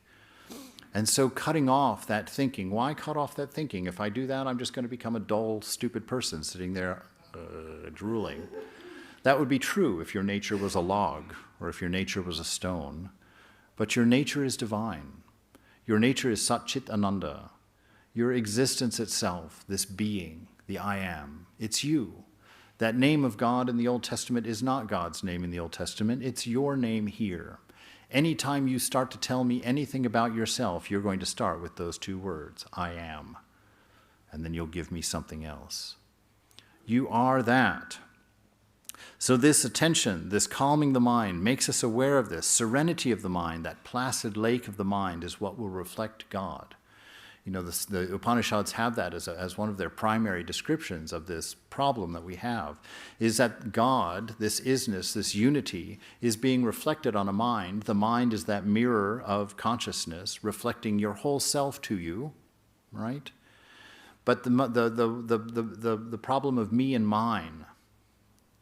[SPEAKER 2] And so cutting off that thinking, why cut off that thinking? If I do that, I'm just going to become a dull, stupid person sitting there drooling. That would be true if your nature was a log, or if your nature was a stone. But your nature is divine. Your nature is Sat Chit Ananda. Your existence itself, this being, the I am, it's you. That name of God in the Old Testament is not God's name in the Old Testament, it's your name here. Anytime you start to tell me anything about yourself, you're going to start with those two words, I am. And then you'll give me something else. You are that. So this attention, this calming the mind, makes us aware of this. Serenity of the mind, that placid lake of the mind, is what will reflect God. The Upanishads have that as one of their primary descriptions of this problem that we have, is that God, this isness, this unity, is being reflected on a mind. The mind is that mirror of consciousness, reflecting your whole self to you, right? But the problem of me and mine,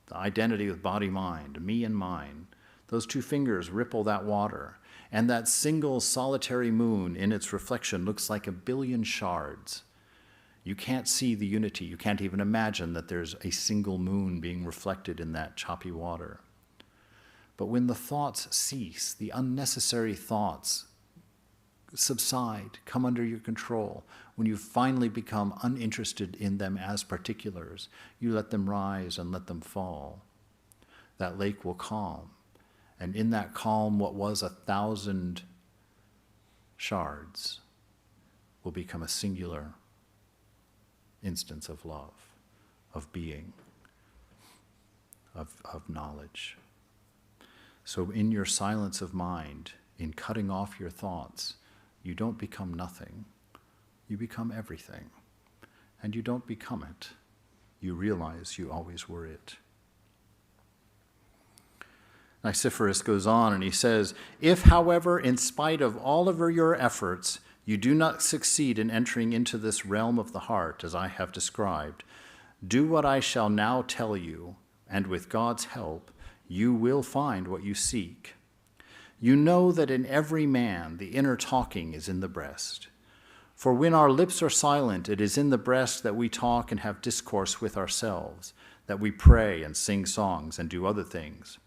[SPEAKER 2] the identity with body-mind, me and mine, those two fingers ripple that water. And that single solitary moon in its reflection looks like 1 billion shards. You can't see the unity. You can't even imagine that there's a single moon being reflected in that choppy water. But when the thoughts cease, the unnecessary thoughts subside, come under your control, when you finally become uninterested in them as particulars, you let them rise and let them fall. That lake will calm. And in that calm, what was 1,000 shards will become a singular instance of love, of being, of knowledge. So in your silence of mind, in cutting off your thoughts, you don't become nothing. You become everything. And you don't become it. You realize you always were it. Nicephorus goes on and he says, if, however, in spite of all of your efforts, you do not succeed in entering into this realm of the heart, as I have described, do what I shall now tell you, and with God's help, you will find what you seek. You know that in every man the inner talking is in the breast. For when our lips are silent, it is in the breast that we talk and have discourse with ourselves, that we pray and sing songs and do other things.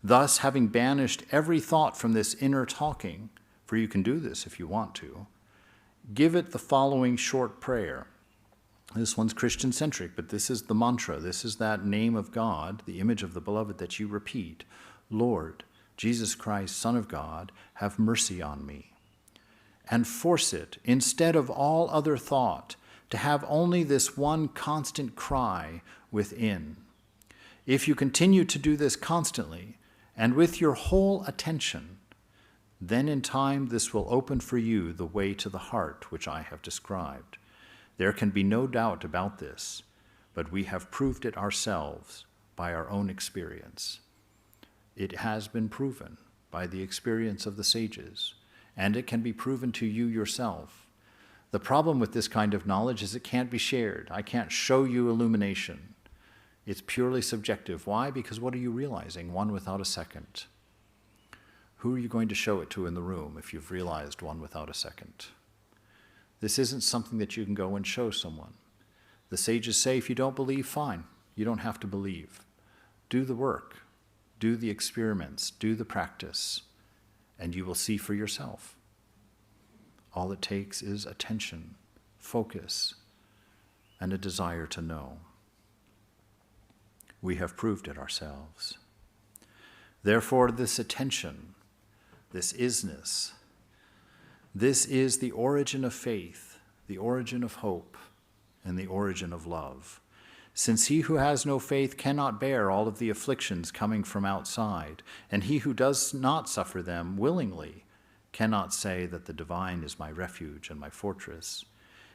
[SPEAKER 2] Thus, having banished every thought from this inner talking, for you can do this if you want to, give it the following short prayer. This one's Christian-centric, but this is the mantra. This is that name of God, the image of the beloved that you repeat. Lord, Jesus Christ, Son of God, have mercy on me. And force it, instead of all other thought, to have only this one constant cry within. If you continue to do this constantly, and with your whole attention, then in time this will open for you the way to the heart which I have described. There can be no doubt about this, but we have proved it ourselves by our own experience. It has been proven by the experience of the sages, and it can be proven to you yourself. The problem with this kind of knowledge is it can't be shared. I can't show you illumination. It's purely subjective. Why? Because what are you realizing? One without a second. Who are you going to show it to in the room if you've realized one without a second? This isn't something that you can go and show someone. The sages say, if you don't believe, fine. You don't have to believe. Do the work. Do the experiments. Do the practice. And you will see for yourself. All it takes is attention, focus, and a desire to know. We have proved it ourselves. Therefore, this attention, this isness, this is the origin of faith, the origin of hope, and the origin of love. Since he who has no faith cannot bear all of the afflictions coming from outside, and he who does not suffer them willingly cannot say that the divine is my refuge and my fortress.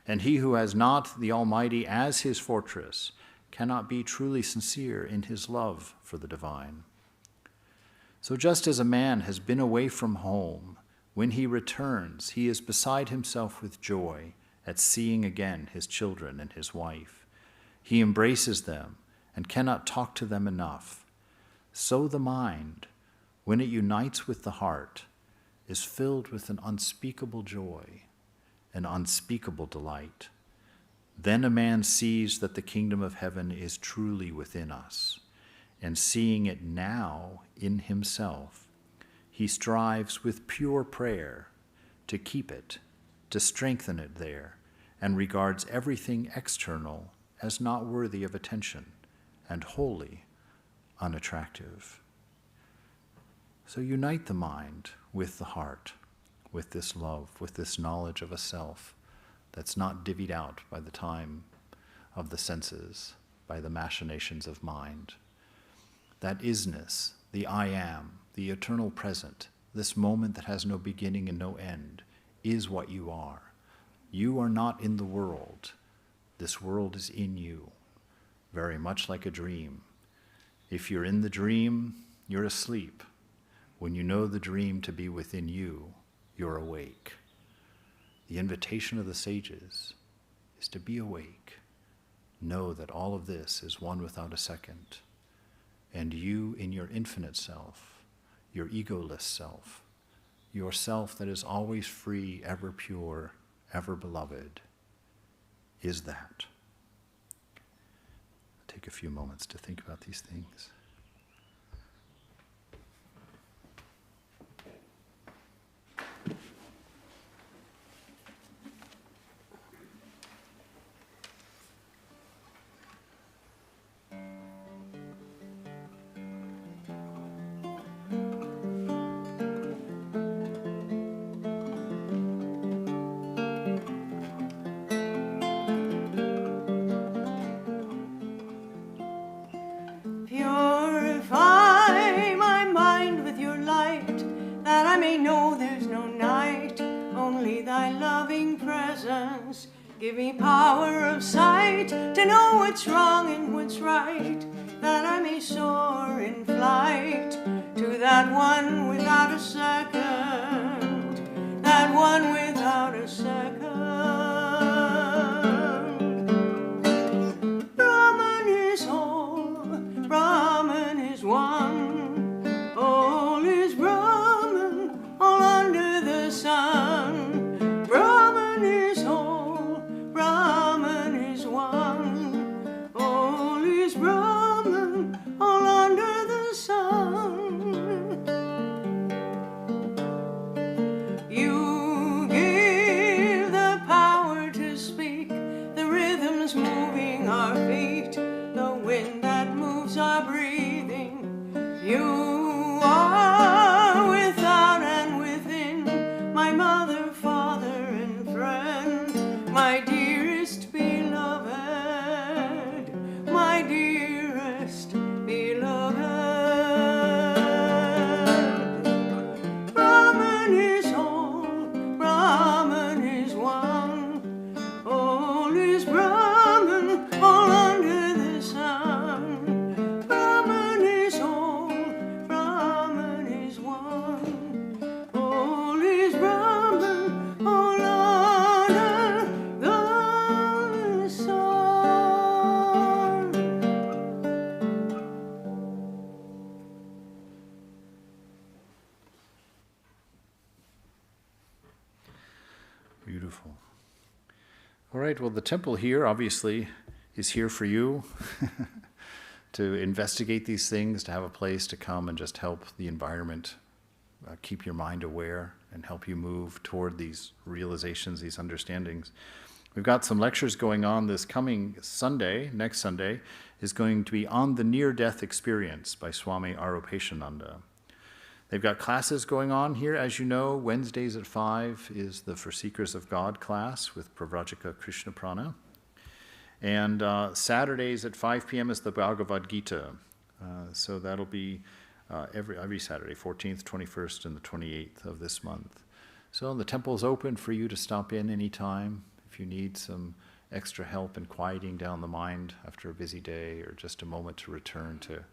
[SPEAKER 2] And he who has not the Almighty as his fortress cannot be truly sincere in his love for the divine. So just as a man has been away from home When he returns, he is beside himself with joy at seeing again his children and his wife. He embraces them and cannot talk to them enough. So the mind, when it unites with the heart, is filled with an unspeakable joy, an unspeakable delight. Then a man sees that the kingdom of heaven is truly within us, and seeing it now in himself, he strives with pure prayer to keep it, to strengthen it there, and regards everything external as not worthy of attention and wholly unattractive. So unite the mind with the heart, with this love, with this knowledge of a self that's not divvied out by the time of the senses, by the machinations of mind. That isness, the I am, the eternal present, this moment that has no beginning and no end, is what you are. You are not in the world. This world is in you, very much like a dream. If you're in the dream, you're asleep. When you know the dream to be within you, you're awake. The invitation of the sages is to be awake. Know that all of this is one without a second. And you in your infinite self, your egoless self, your self that is always free, ever pure, ever beloved, is that. Take a few moments to think about these things.
[SPEAKER 1] Purify my mind with your light, that I may know there's no night, only thy loving presence. Give me power of sight to know what's wrong and what's right, that I may soar in flight to that one without a second, that one without a second. Brahman is whole, Brahman is one, all is Brahman, all under the sun. Brahman is whole, Brahman is one, all is Brahman, all under the sun. You give the power to speak, the rhythms moving our feet, the wind that moves our breathing. You are without and within, my mother, father, and friend, my dearest beloved, my dearest beloved. Brahman is whole, Brahman is one, all is Brahman, all under the sun. Brahman is whole, Brahman is one, all is Brahman, all under the sun.
[SPEAKER 2] Beautiful. All right, well, the temple here obviously is here for you to investigate these things, to have a place to come and just help the environment, keep your mind aware and help you move toward these realizations, these understandings. We've got some lectures going on this coming Sunday. Next Sunday is going to be on the near-death experience by Swami Chidbrahmananda. They've got classes going on here. As you know, Wednesdays at 5 is the For Seekers of God class with Pravrajika Krishnaprana. And Saturdays at 5 p.m. is the Bhagavad Gita. So that'll be every Saturday, 14th, 21st, and the 28th of this month. So the temple is open for you to stop in anytime if you need some extra help in quieting down the mind after a busy day or just a moment to return to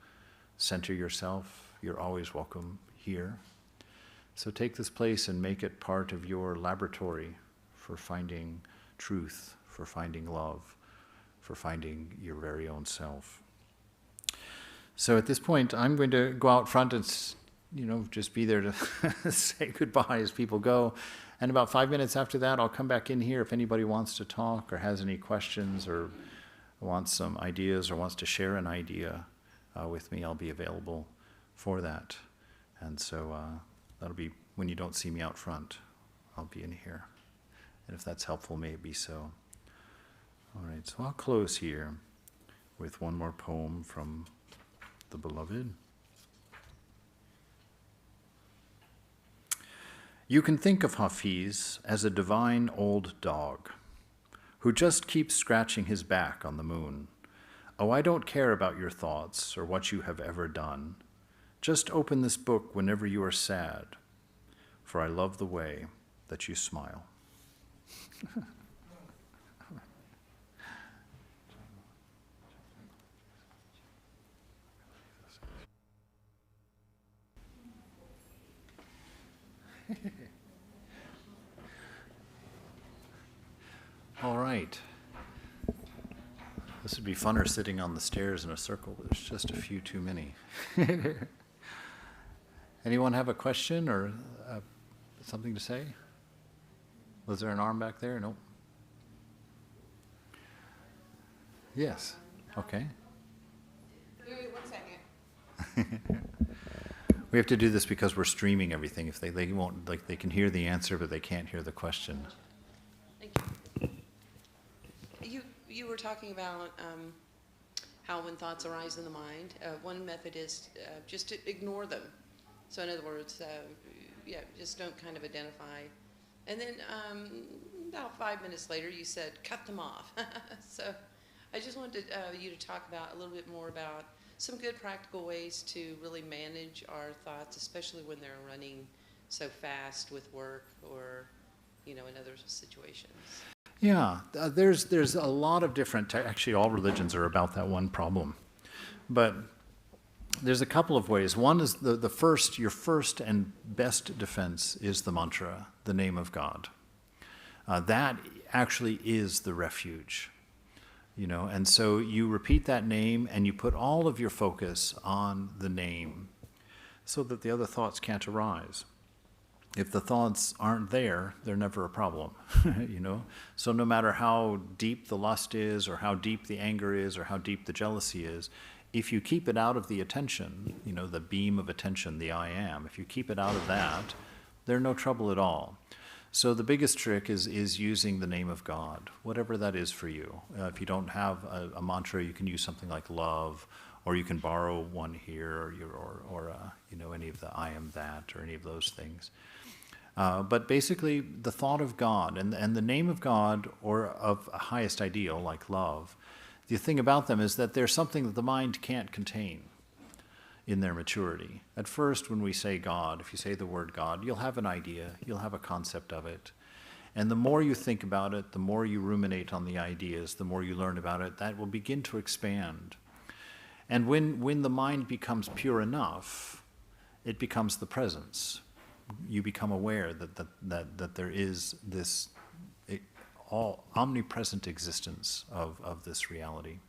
[SPEAKER 2] center yourself. You're always welcome here. So take this place and make it part of your laboratory for finding truth, for finding love, for finding your very own self. So at this point, I'm going to go out front and, just be there to say goodbye as people go. And about 5 minutes after that, I'll come back in here if anybody wants to talk or has any questions or wants some ideas or wants to share an idea with me. I'll be available for that. And so that'll be when you don't see me out front. I'll be in here. And if that's helpful, may it be so. All right, so I'll close here with one more poem from the Beloved. You can think of Hafiz as a divine old dog who just keeps scratching his back on the moon. Oh, I don't care about your thoughts or what you have ever done. Just open this book whenever you are sad, for I love the way that you smile. All right. This would be funner sitting on the stairs in a circle, but there's just a few too many. Anyone have a question or something to say? Was there an arm back there? Nope. Yes. Okay.
[SPEAKER 1] Wait 1 second.
[SPEAKER 2] We have to do this because we're streaming everything. If they won't, they can hear the answer, but they can't hear the question.
[SPEAKER 3] Thank you. You were talking about how when thoughts arise in the mind, one method is just to ignore them. So in other words, just don't kind of identify. And then about 5 minutes later, you said, cut them off. So I just wanted you to talk about a little bit more about some good practical ways to really manage our thoughts, especially when they're running so fast with work or, in other situations.
[SPEAKER 2] Yeah, there's a lot of different, actually all religions are about that one problem. But there's a couple of ways. One is your first and best defense is the mantra, the name of God. That actually is the refuge. And so you repeat that name and you put all of your focus on the name so that the other thoughts can't arise. If the thoughts aren't there, they're never a problem, So no matter how deep the lust is or how deep the anger is or how deep the jealousy is, if you keep it out of the attention, the beam of attention, the I am, if you keep it out of that, they're no trouble at all. So the biggest trick is using the name of God, whatever that is for you. If you don't have a mantra, you can use something like love, or you can borrow one here, or any of the I am that, or any of those things. But basically, the thought of God and the name of God, or of a highest ideal like love, the thing about them is that they're something that the mind can't contain in their maturity. At first, when we say God, if you say the word God, you'll have an idea, you'll have a concept of it. And the more you think about it, the more you ruminate on the ideas, the more you learn about it, that will begin to expand. And when the mind becomes pure enough, it becomes the presence. You become aware that there is this all omnipresent existence of this reality.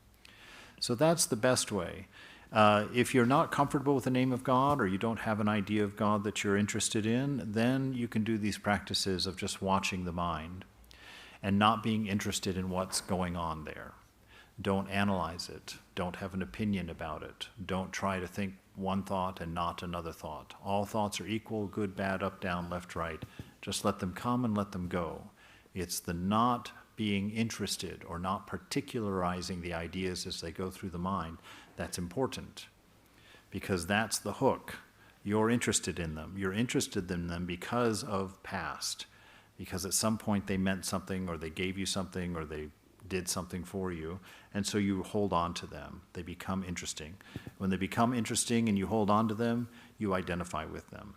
[SPEAKER 2] So that's the best way. If you're not comfortable with the name of God, or you don't have an idea of God that you're interested in, then you can do these practices of just watching the mind and not being interested in what's going on there. Don't analyze it. Don't have an opinion about it. Don't try to think one thought and not another thought. All thoughts are equal, good, bad, up, down, left, right. Just let them come and let them go. It's the not being interested or not particularizing the ideas as they go through the mind that's important, because that's the hook. You're interested in them. You're interested in them because of past, because at some point they meant something, or they gave you something, or they did something for you, and so you hold on to them. They become interesting. When they become interesting and you hold on to them, you identify with them.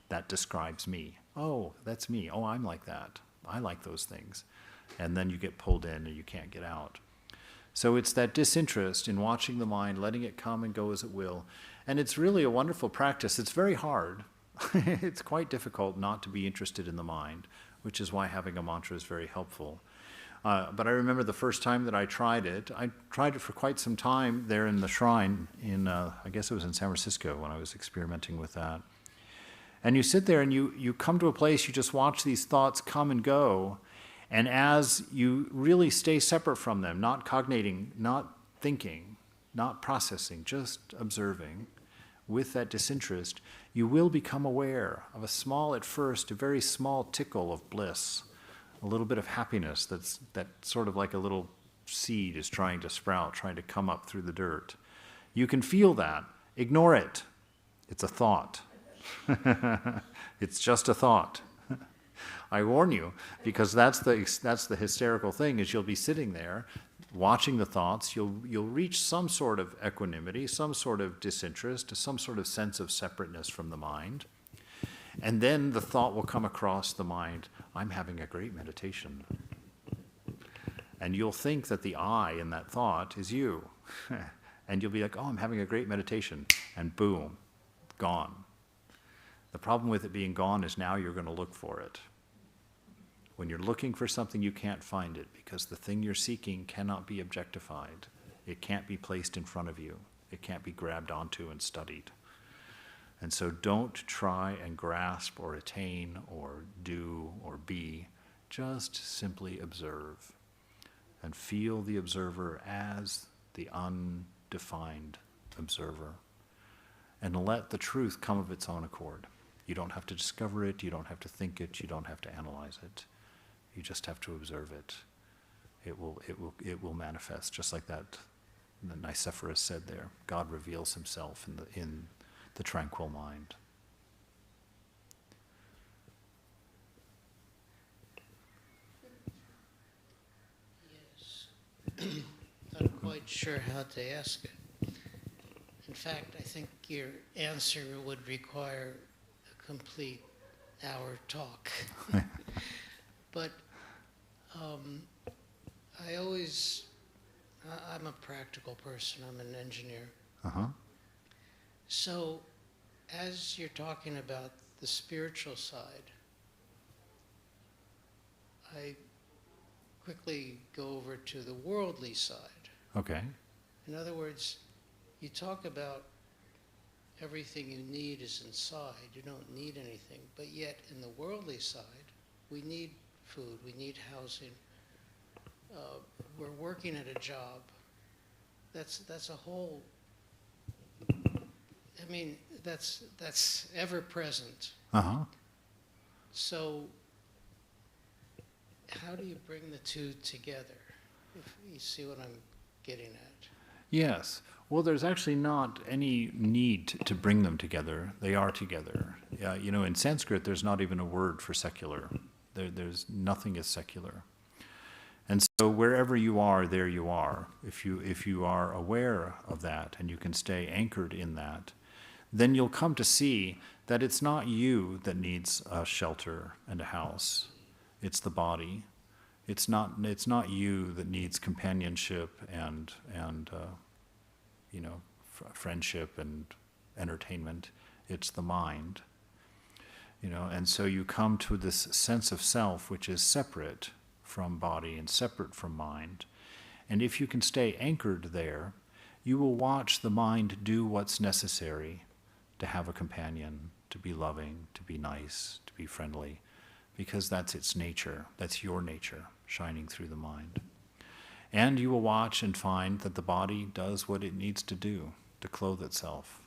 [SPEAKER 2] That describes me. Oh, that's me. Oh, I'm like that. I like those things. And then you get pulled in and you can't get out. So it's that disinterest in watching the mind, letting it come and go as it will. And it's really a wonderful practice. It's very hard. It's quite difficult not to be interested in the mind, which is why having a mantra is very helpful. But I remember the first time that I tried it for quite some time there in the shrine in, I guess it was in San Francisco when I was experimenting with that. And you sit there and you come to a place, you just watch these thoughts come and go. And as you really stay separate from them, not cognating, not thinking, not processing, just observing with that disinterest, you will become aware of a small, at first, a very small tickle of bliss, a little bit of happiness that sort of like a little seed is trying to sprout, trying to come up through the dirt. You can feel that. Ignore it. It's a thought. It's just a thought. I warn you, because that's the hysterical thing, is you'll be sitting there watching the thoughts, you'll reach some sort of equanimity, some sort of disinterest, some sort of sense of separateness from the mind. And then the thought will come across the mind, I'm having a great meditation. And you'll think that the I in that thought is you. And you'll be like, oh, I'm having a great meditation. And boom, gone. The problem with it being gone is now you're going to look for it. When you're looking for something, you can't find it, because the thing you're seeking cannot be objectified. It can't be placed in front of you. It can't be grabbed onto and studied. And so don't try and grasp or attain or do or be. Just simply observe and feel the observer as the undefined observer. And let the truth come of its own accord. You don't have to discover it, you don't have to think it, you don't have to analyze it. You just have to observe it. It will manifest, just like that the Nicephorus said there. God reveals himself in the tranquil mind.
[SPEAKER 4] Yes. Not quite sure how to ask it. In fact, I think your answer would require a complete hour talk. But I'm a practical person. I'm an engineer.
[SPEAKER 2] Uh-huh.
[SPEAKER 4] So as you're talking about the spiritual side, I quickly go over to the worldly side.
[SPEAKER 2] Okay.
[SPEAKER 4] In other words, you talk about everything you need is inside. You don't need anything. But yet in the worldly side, we need food, we need housing. We're working at a job. That's a whole, I mean, that's ever present.
[SPEAKER 2] Uh-huh.
[SPEAKER 4] So how do you bring the two together? If you see what I'm getting at.
[SPEAKER 2] Yes. Well, there's actually not any need to bring them together. They are together. In Sanskrit, there's not even a word for secular. There's nothing is secular. And so wherever you are, there you are. If you are aware of that and you can stay anchored in that, then you'll come to see that it's not you that needs a shelter and a house. It's the body. It's not you that needs companionship and friendship and entertainment. It's the mind. And so you come to this sense of self which is separate from body and separate from mind. And if you can stay anchored there, you will watch the mind do what's necessary to have a companion, to be loving, to be nice, to be friendly, because that's its nature. That's your nature shining through the mind. And you will watch and find that the body does what it needs to do to clothe itself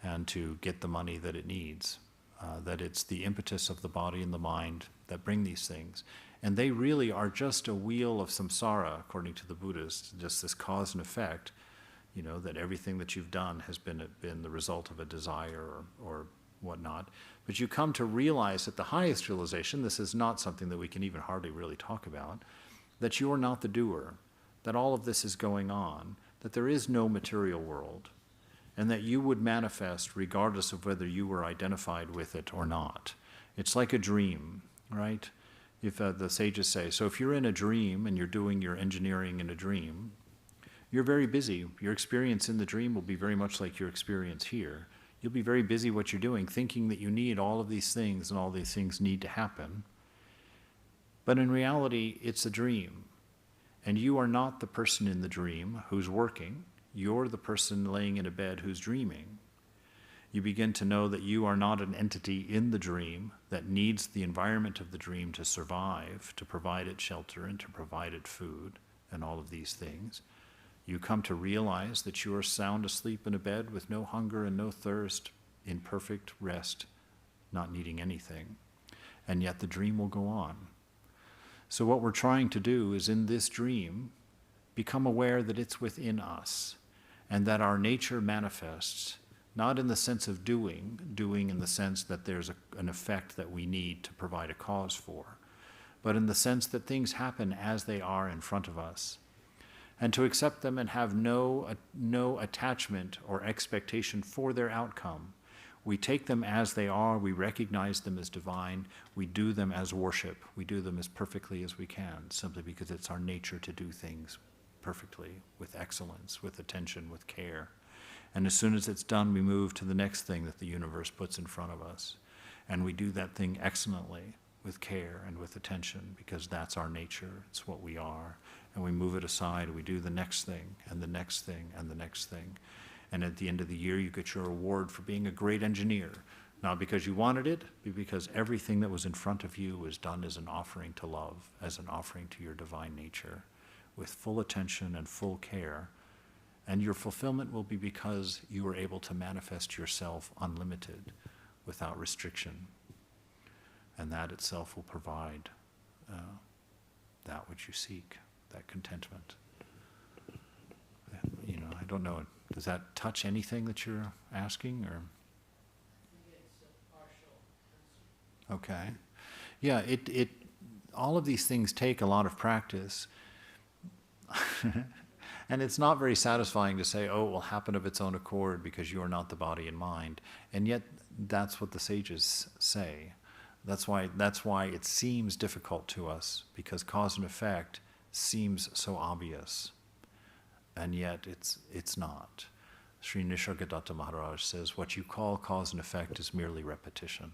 [SPEAKER 2] and to get the money that it needs. That it's the impetus of the body and the mind that bring these things. And they really are just a wheel of samsara, according to the Buddhists, just this cause and effect, that everything that you've done has been the result of a desire or whatnot. But you come to realize at the highest realization, this is not something that we can even hardly really talk about, that you are not the doer, that all of this is going on, that there is no material world, and that you would manifest regardless of whether you were identified with it or not. It's like a dream, right? If the sages say, so if you're in a dream and you're doing your engineering in a dream, you're very busy. Your experience in the dream will be very much like your experience here. You'll be very busy what you're doing, thinking that you need all of these things and all these things need to happen. But in reality, it's a dream. And you are not the person in the dream who's working. You're the person laying in a bed who's dreaming. You begin to know that you are not an entity in the dream that needs the environment of the dream to survive, to provide it shelter and to provide it food and all of these things. You come to realize that you are sound asleep in a bed with no hunger and no thirst, in perfect rest, not needing anything. And yet the dream will go on. So what we're trying to do is in this dream, become aware that it's within us and that our nature manifests, not in the sense of doing in the sense that there's an effect that we need to provide a cause for, but in the sense that things happen as they are in front of us. And to accept them and have no attachment or expectation for their outcome. We take them as they are, we recognize them as divine, we do them as worship, we do them as perfectly as we can, simply because it's our nature to do things perfectly, with excellence, with attention, with care. And as soon as it's done, we move to the next thing that the universe puts in front of us. And we do that thing excellently, with care and with attention, because that's our nature, it's what we are. And we move it aside, we do the next thing, and the next thing, and the next thing. And at the end of the year, you get your award for being a great engineer, not because you wanted it, but because everything that was in front of you was done as an offering to love, as an offering to your divine nature, with full attention and full care. And your fulfillment will be because you were able to manifest yourself unlimited, without restriction. And that itself will provide that which you seek, that contentment. I don't know, does that touch anything that you're asking, or?
[SPEAKER 4] It's a partial answer.
[SPEAKER 2] Okay. Yeah, all of these things take a lot of practice. And it's not very satisfying to say, oh, it will happen of its own accord because you are not the body and mind. And yet, that's what the sages say. That's why it seems difficult to us, because cause and effect seems so obvious. And yet, it's not. Sri Nisargadatta Maharaj says, what you call cause and effect is merely repetition.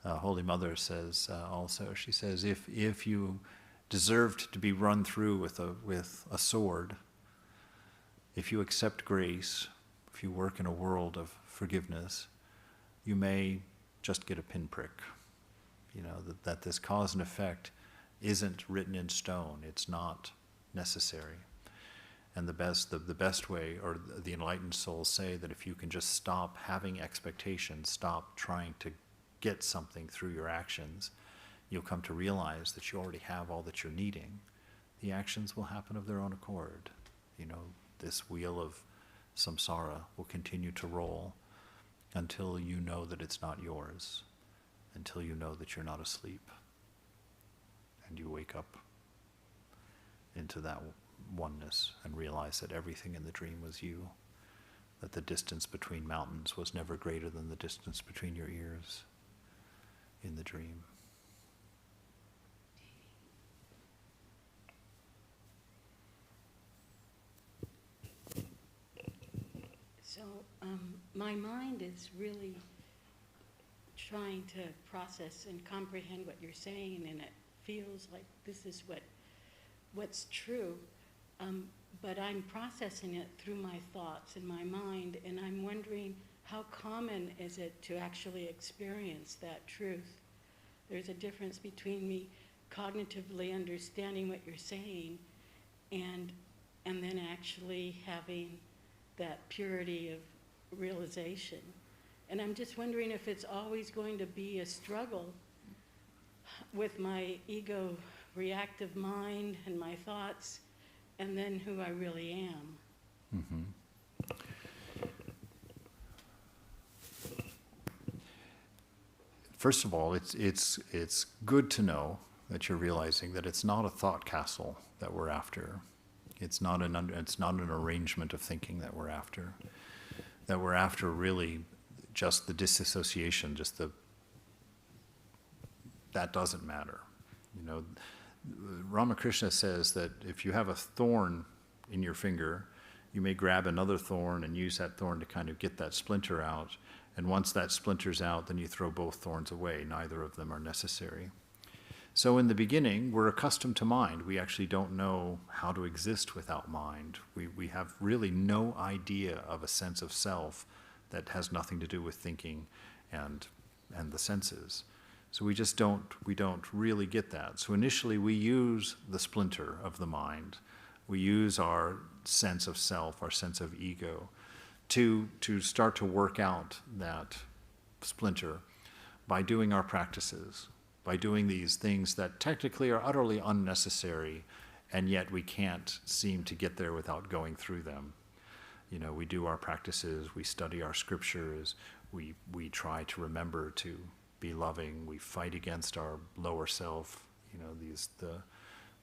[SPEAKER 2] Holy Mother says also, she says, if you deserved to be run through with a sword, if you accept grace, if you work in a world of forgiveness, you may just get a pinprick. That this cause and effect isn't written in stone. It's not necessary. And the best way, or the enlightened souls say, that if you can just stop having expectations, stop trying to get something through your actions, you'll come to realize that you already have all that you're needing. The actions will happen of their own accord. This wheel of samsara will continue to roll until you know that it's not yours, until you know that you're not asleep. And you wake up into that oneness and realize that everything in the dream was you, that the distance between mountains was never greater than the distance between your ears in the dream.
[SPEAKER 5] So my mind is really trying to process and comprehend what you're saying, and it feels like this is what's true. But I'm processing it through my thoughts and my mind, and I'm wondering, how common is it to actually experience that truth? There's a difference between me cognitively understanding what you're saying and then actually having that purity of realization. And I'm just wondering if it's always going to be a struggle with my ego reactive mind and my thoughts, and then who I really am.
[SPEAKER 2] Mm-hmm. First of all, it's good to know that you're realizing that it's not a thought castle that we're after. It's not an arrangement of thinking that we're after. That we're after really just the disassociation, that doesn't matter. Ramakrishna says that if you have a thorn in your finger You may grab another thorn and use that thorn to kind of get that splinter out. And once that splinter's out, then you throw both thorns away. Neither of them are necessary. So in the beginning, we're accustomed to mind. We actually don't know how to exist without mind. We have really no idea of a sense of self that has nothing to do with thinking and the senses. So we don't really get that. So initially we use the splinter of the mind. We use our sense of self, our sense of ego, to start to work out that splinter by doing our practices, by doing these things that technically are utterly unnecessary, and yet we can't seem to get there without going through them. You know, we do our practices, we study our scriptures, we try to remember to be loving, we fight against our lower self, you know,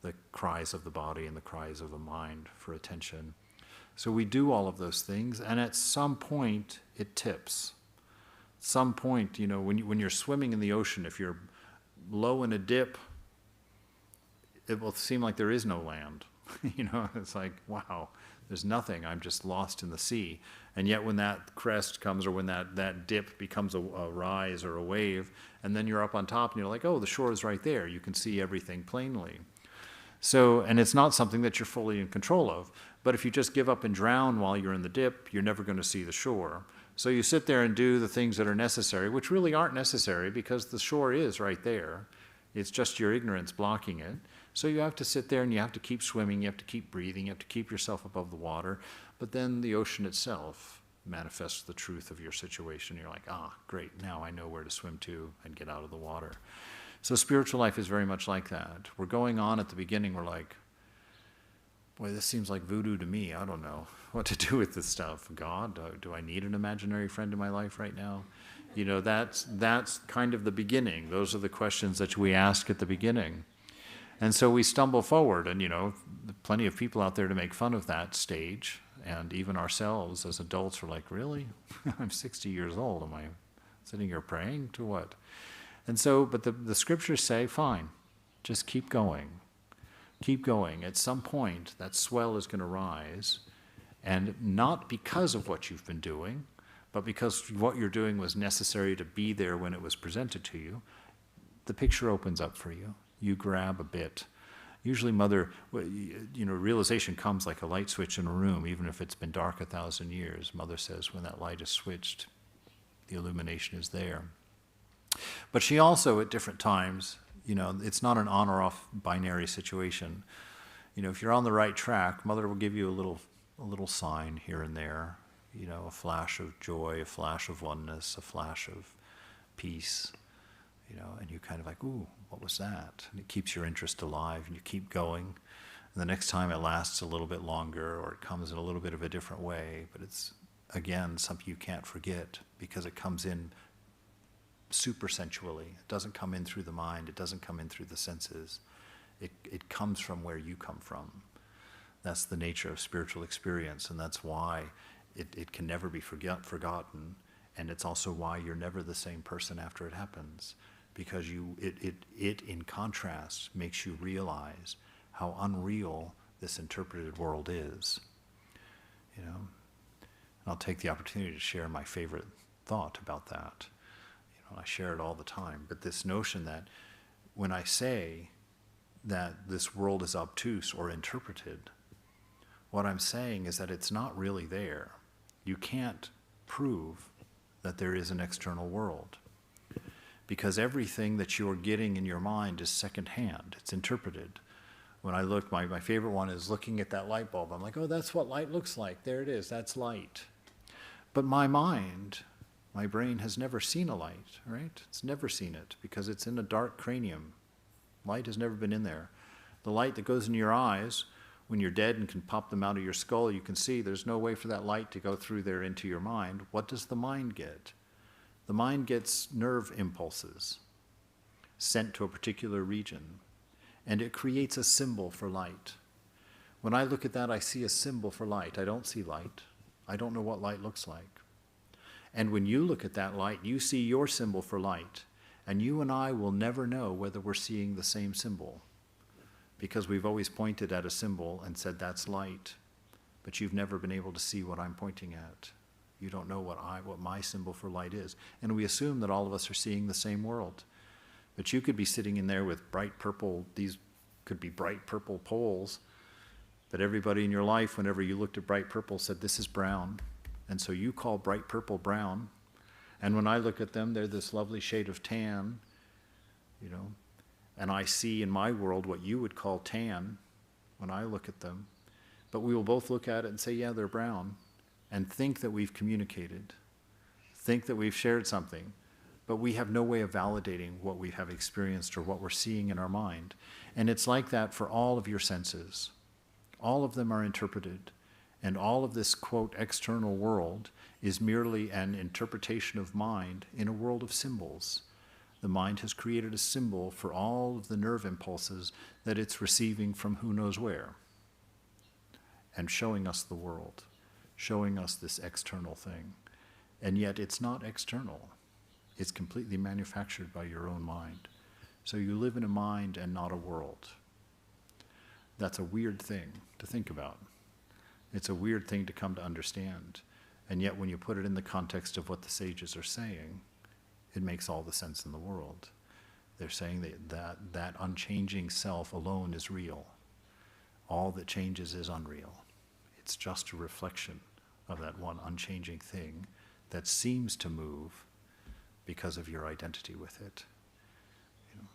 [SPEAKER 2] the cries of the body and the cries of the mind for attention. So we do all of those things, and at some point it tips. At some point, you know, when you're swimming in the ocean, if you're low in a dip, it will seem like there is no land. You know, it's like, wow, there's nothing. I'm just lost in the sea. And yet when that crest comes, or when that dip becomes a rise or a wave, and then you're up on top and you're like, oh, the shore is right there. You can see everything plainly. So, and it's not something that you're fully in control of. But if you just give up and drown while you're in the dip, you're never going to see the shore. So you sit there and do the things that are necessary, which really aren't necessary because the shore is right there. It's just your ignorance blocking it. So you have to sit there and you have to keep swimming, you have to keep breathing, you have to keep yourself above the water. But then the ocean itself manifests the truth of your situation. You're like, ah, great, now I know where to swim to and get out of the water. So spiritual life is very much like that. We're going on at the beginning, we're like, boy, this seems like voodoo to me. I don't know what to do with this stuff. God, do I need an imaginary friend in my life right now? You know, that's kind of the beginning. Those are the questions that we ask at the beginning. And so we stumble forward, and, you know, plenty of people out there to make fun of that stage, and even ourselves as adults are like, really? I'm 60 years old. Am I sitting here praying to what? And so, but the scriptures say, fine, just keep going. Keep going. At some point, that swell is going to rise, and not because of what you've been doing, but because what you're doing was necessary to be there when it was presented to you, the picture opens up for you. You grab a bit. Usually realization comes like a light switch in a room, even if it's been dark 1,000 years. Mother says when that light is switched, the illumination is there. But she also, at different times, you know, it's not an on or off binary situation. You know, if you're on the right track, Mother will give you a little sign here and there, you know, a flash of joy, a flash of oneness, a flash of peace, you know, and you kind of like, ooh, what was that? And it keeps your interest alive, and you keep going. And the next time it lasts a little bit longer, or it comes in a little bit of a different way, but it's, again, something you can't forget because it comes in super sensually. It doesn't come in through the mind. It doesn't come in through the senses. It comes from where you come from. That's the nature of spiritual experience, and that's why it can never be forgotten, and it's also why you're never the same person after it happens, because it in contrast makes you realize how unreal this interpreted world is. You know, and I'll take the opportunity to share my favorite thought about that. I share it all the time, but this notion that when I say that this world is obtuse or interpreted, what I'm saying is that it's not really there. You can't prove that there is an external world, because everything that you're getting in your mind is secondhand. It's interpreted. When I look, my favorite one is looking at that light bulb. I'm like, oh, that's what light looks like. There it is. That's light. But my mind, my brain has never seen a light, right? It's never seen it because it's in a dark cranium. Light has never been in there. The light that goes in your eyes, when you're dead and can pop them out of your skull, you can see there's no way for that light to go through there into your mind. What does the mind get? The mind gets nerve impulses sent to a particular region, and it creates a symbol for light. When I look at that, I see a symbol for light. I don't see light. I don't know what light looks like. And when you look at that light, you see your symbol for light. And you and I will never know whether we're seeing the same symbol, because we've always pointed at a symbol and said, that's light. but you've never been able to see what I'm pointing at. You don't know what my symbol for light is. And we assume that all of us are seeing the same world. But you could be sitting in there with bright purple, these could be bright purple poles, that everybody in your life, whenever you looked at bright purple, said, this is brown. And so you call bright purple brown. And when I look at them, they're this lovely shade of tan, you know. And I see in my world what you would call tan when I look at them. But we will both look at it and say, yeah, they're brown, and think that we've communicated, think that we've shared something. But we have no way of validating what we have experienced or what we're seeing in our mind. And it's like that for all of your senses. All of them are interpreted. And all of this, quote, external world is merely an interpretation of mind in a world of symbols. The mind has created a symbol for all of the nerve impulses that it's receiving from who knows where, and showing us the world, showing us this external thing. And yet it's not external. It's completely manufactured by your own mind. So you live in a mind and not a world. That's a weird thing to think about. It's a weird thing to come to understand. And yet when you put it in the context of what the sages are saying, it makes all the sense in the world. They're saying that unchanging self alone is real. All that changes is unreal. It's just a reflection of that one unchanging thing that seems to move because of your identity with it. You know.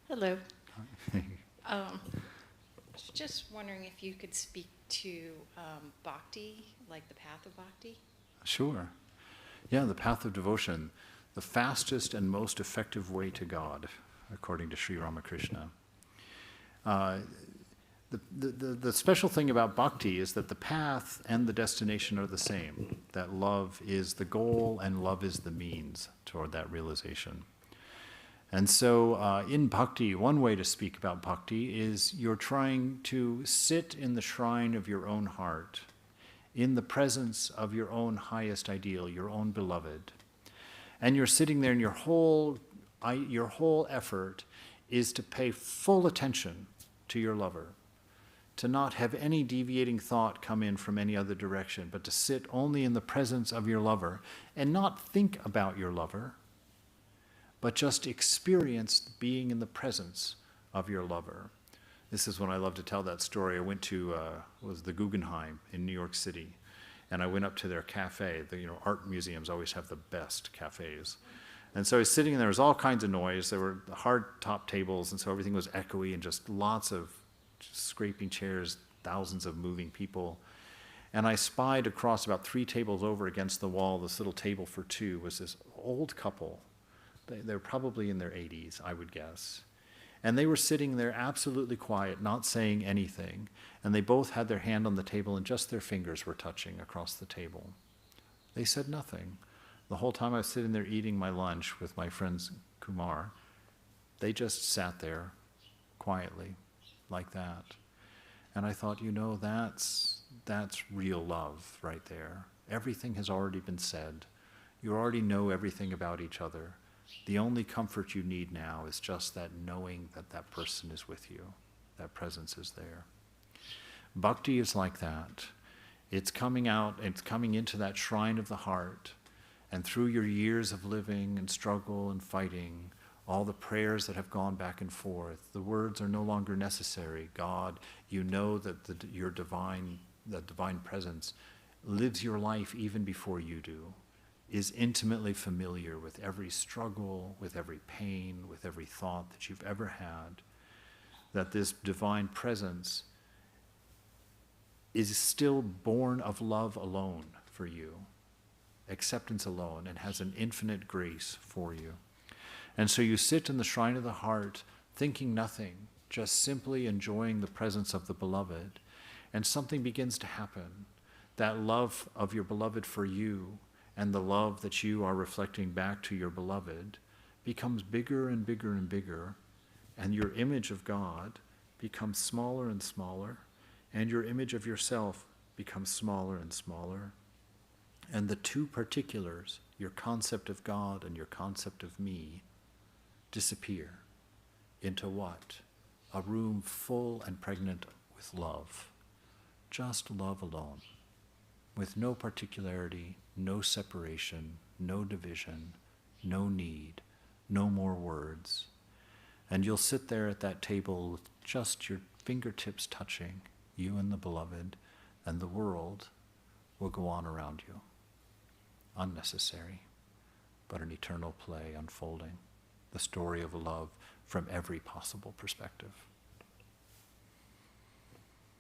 [SPEAKER 6] Hello. Was just wondering if you could speak to bhakti, like the path of bhakti.
[SPEAKER 2] Sure. Yeah, the path of devotion, the fastest and most effective way to God, according to Sri Ramakrishna. The special thing about bhakti is that the path and the destination are the same, that love is the goal and love is the means toward that realization. And so in bhakti, one way to speak about bhakti is you're trying to sit in the shrine of your own heart, in the presence of your own highest ideal, your own beloved. And you're sitting there and your whole effort is to pay full attention to your lover, to not have any deviating thought come in from any other direction, but to sit only in the presence of your lover and not think about your lover, but just experience being in the presence of your lover. This is when I love to tell that story. I went to, was the Guggenheim in New York City, and I went up to their cafe. Art museums always have the best cafes. And so I was sitting there was all kinds of noise. There were hard top tables, and so everything was echoey and just lots of scraping chairs, thousands of moving people. And I spied across about 3 tables over against the wall, this little table for 2, was this old couple. They're probably in their 80s, I would guess. And they were sitting there absolutely quiet, not saying anything. And they both had their hand on the table and just their fingers were touching across the table. They said nothing. The whole time I was sitting there eating my lunch with my friends Kumar, they just sat there quietly, like that. And I thought, that's real love right there. Everything has already been said. You already know everything about each other. The only comfort you need now is just that knowing that that person is with you, that presence is there. Bhakti is like that. It's coming out, it's coming into that shrine of the heart, and through your years of living and struggle and fighting, all the prayers that have gone back and forth, the words are no longer necessary. God, you know that your divine presence lives your life even before you do, is intimately familiar with every struggle, with every pain, with every thought that you've ever had, that this divine presence is still born of love alone for you, acceptance alone, and has an infinite grace for you. And so you sit in the shrine of the heart, thinking nothing, just simply enjoying the presence of the beloved, and something begins to happen. That love of your beloved for you and the love that you are reflecting back to your beloved becomes bigger and bigger and bigger, and your image of God becomes smaller and smaller, and your image of yourself becomes smaller and smaller, and the two particulars, your concept of God and your concept of me, disappear into what? A room full and pregnant with love. Just love alone, with no particularity, no separation, no division, no need, no more words. And you'll sit there at that table with just your fingertips touching, you and the beloved, and the world will go on around you. Unnecessary, but an eternal play unfolding, the story of love from every possible perspective.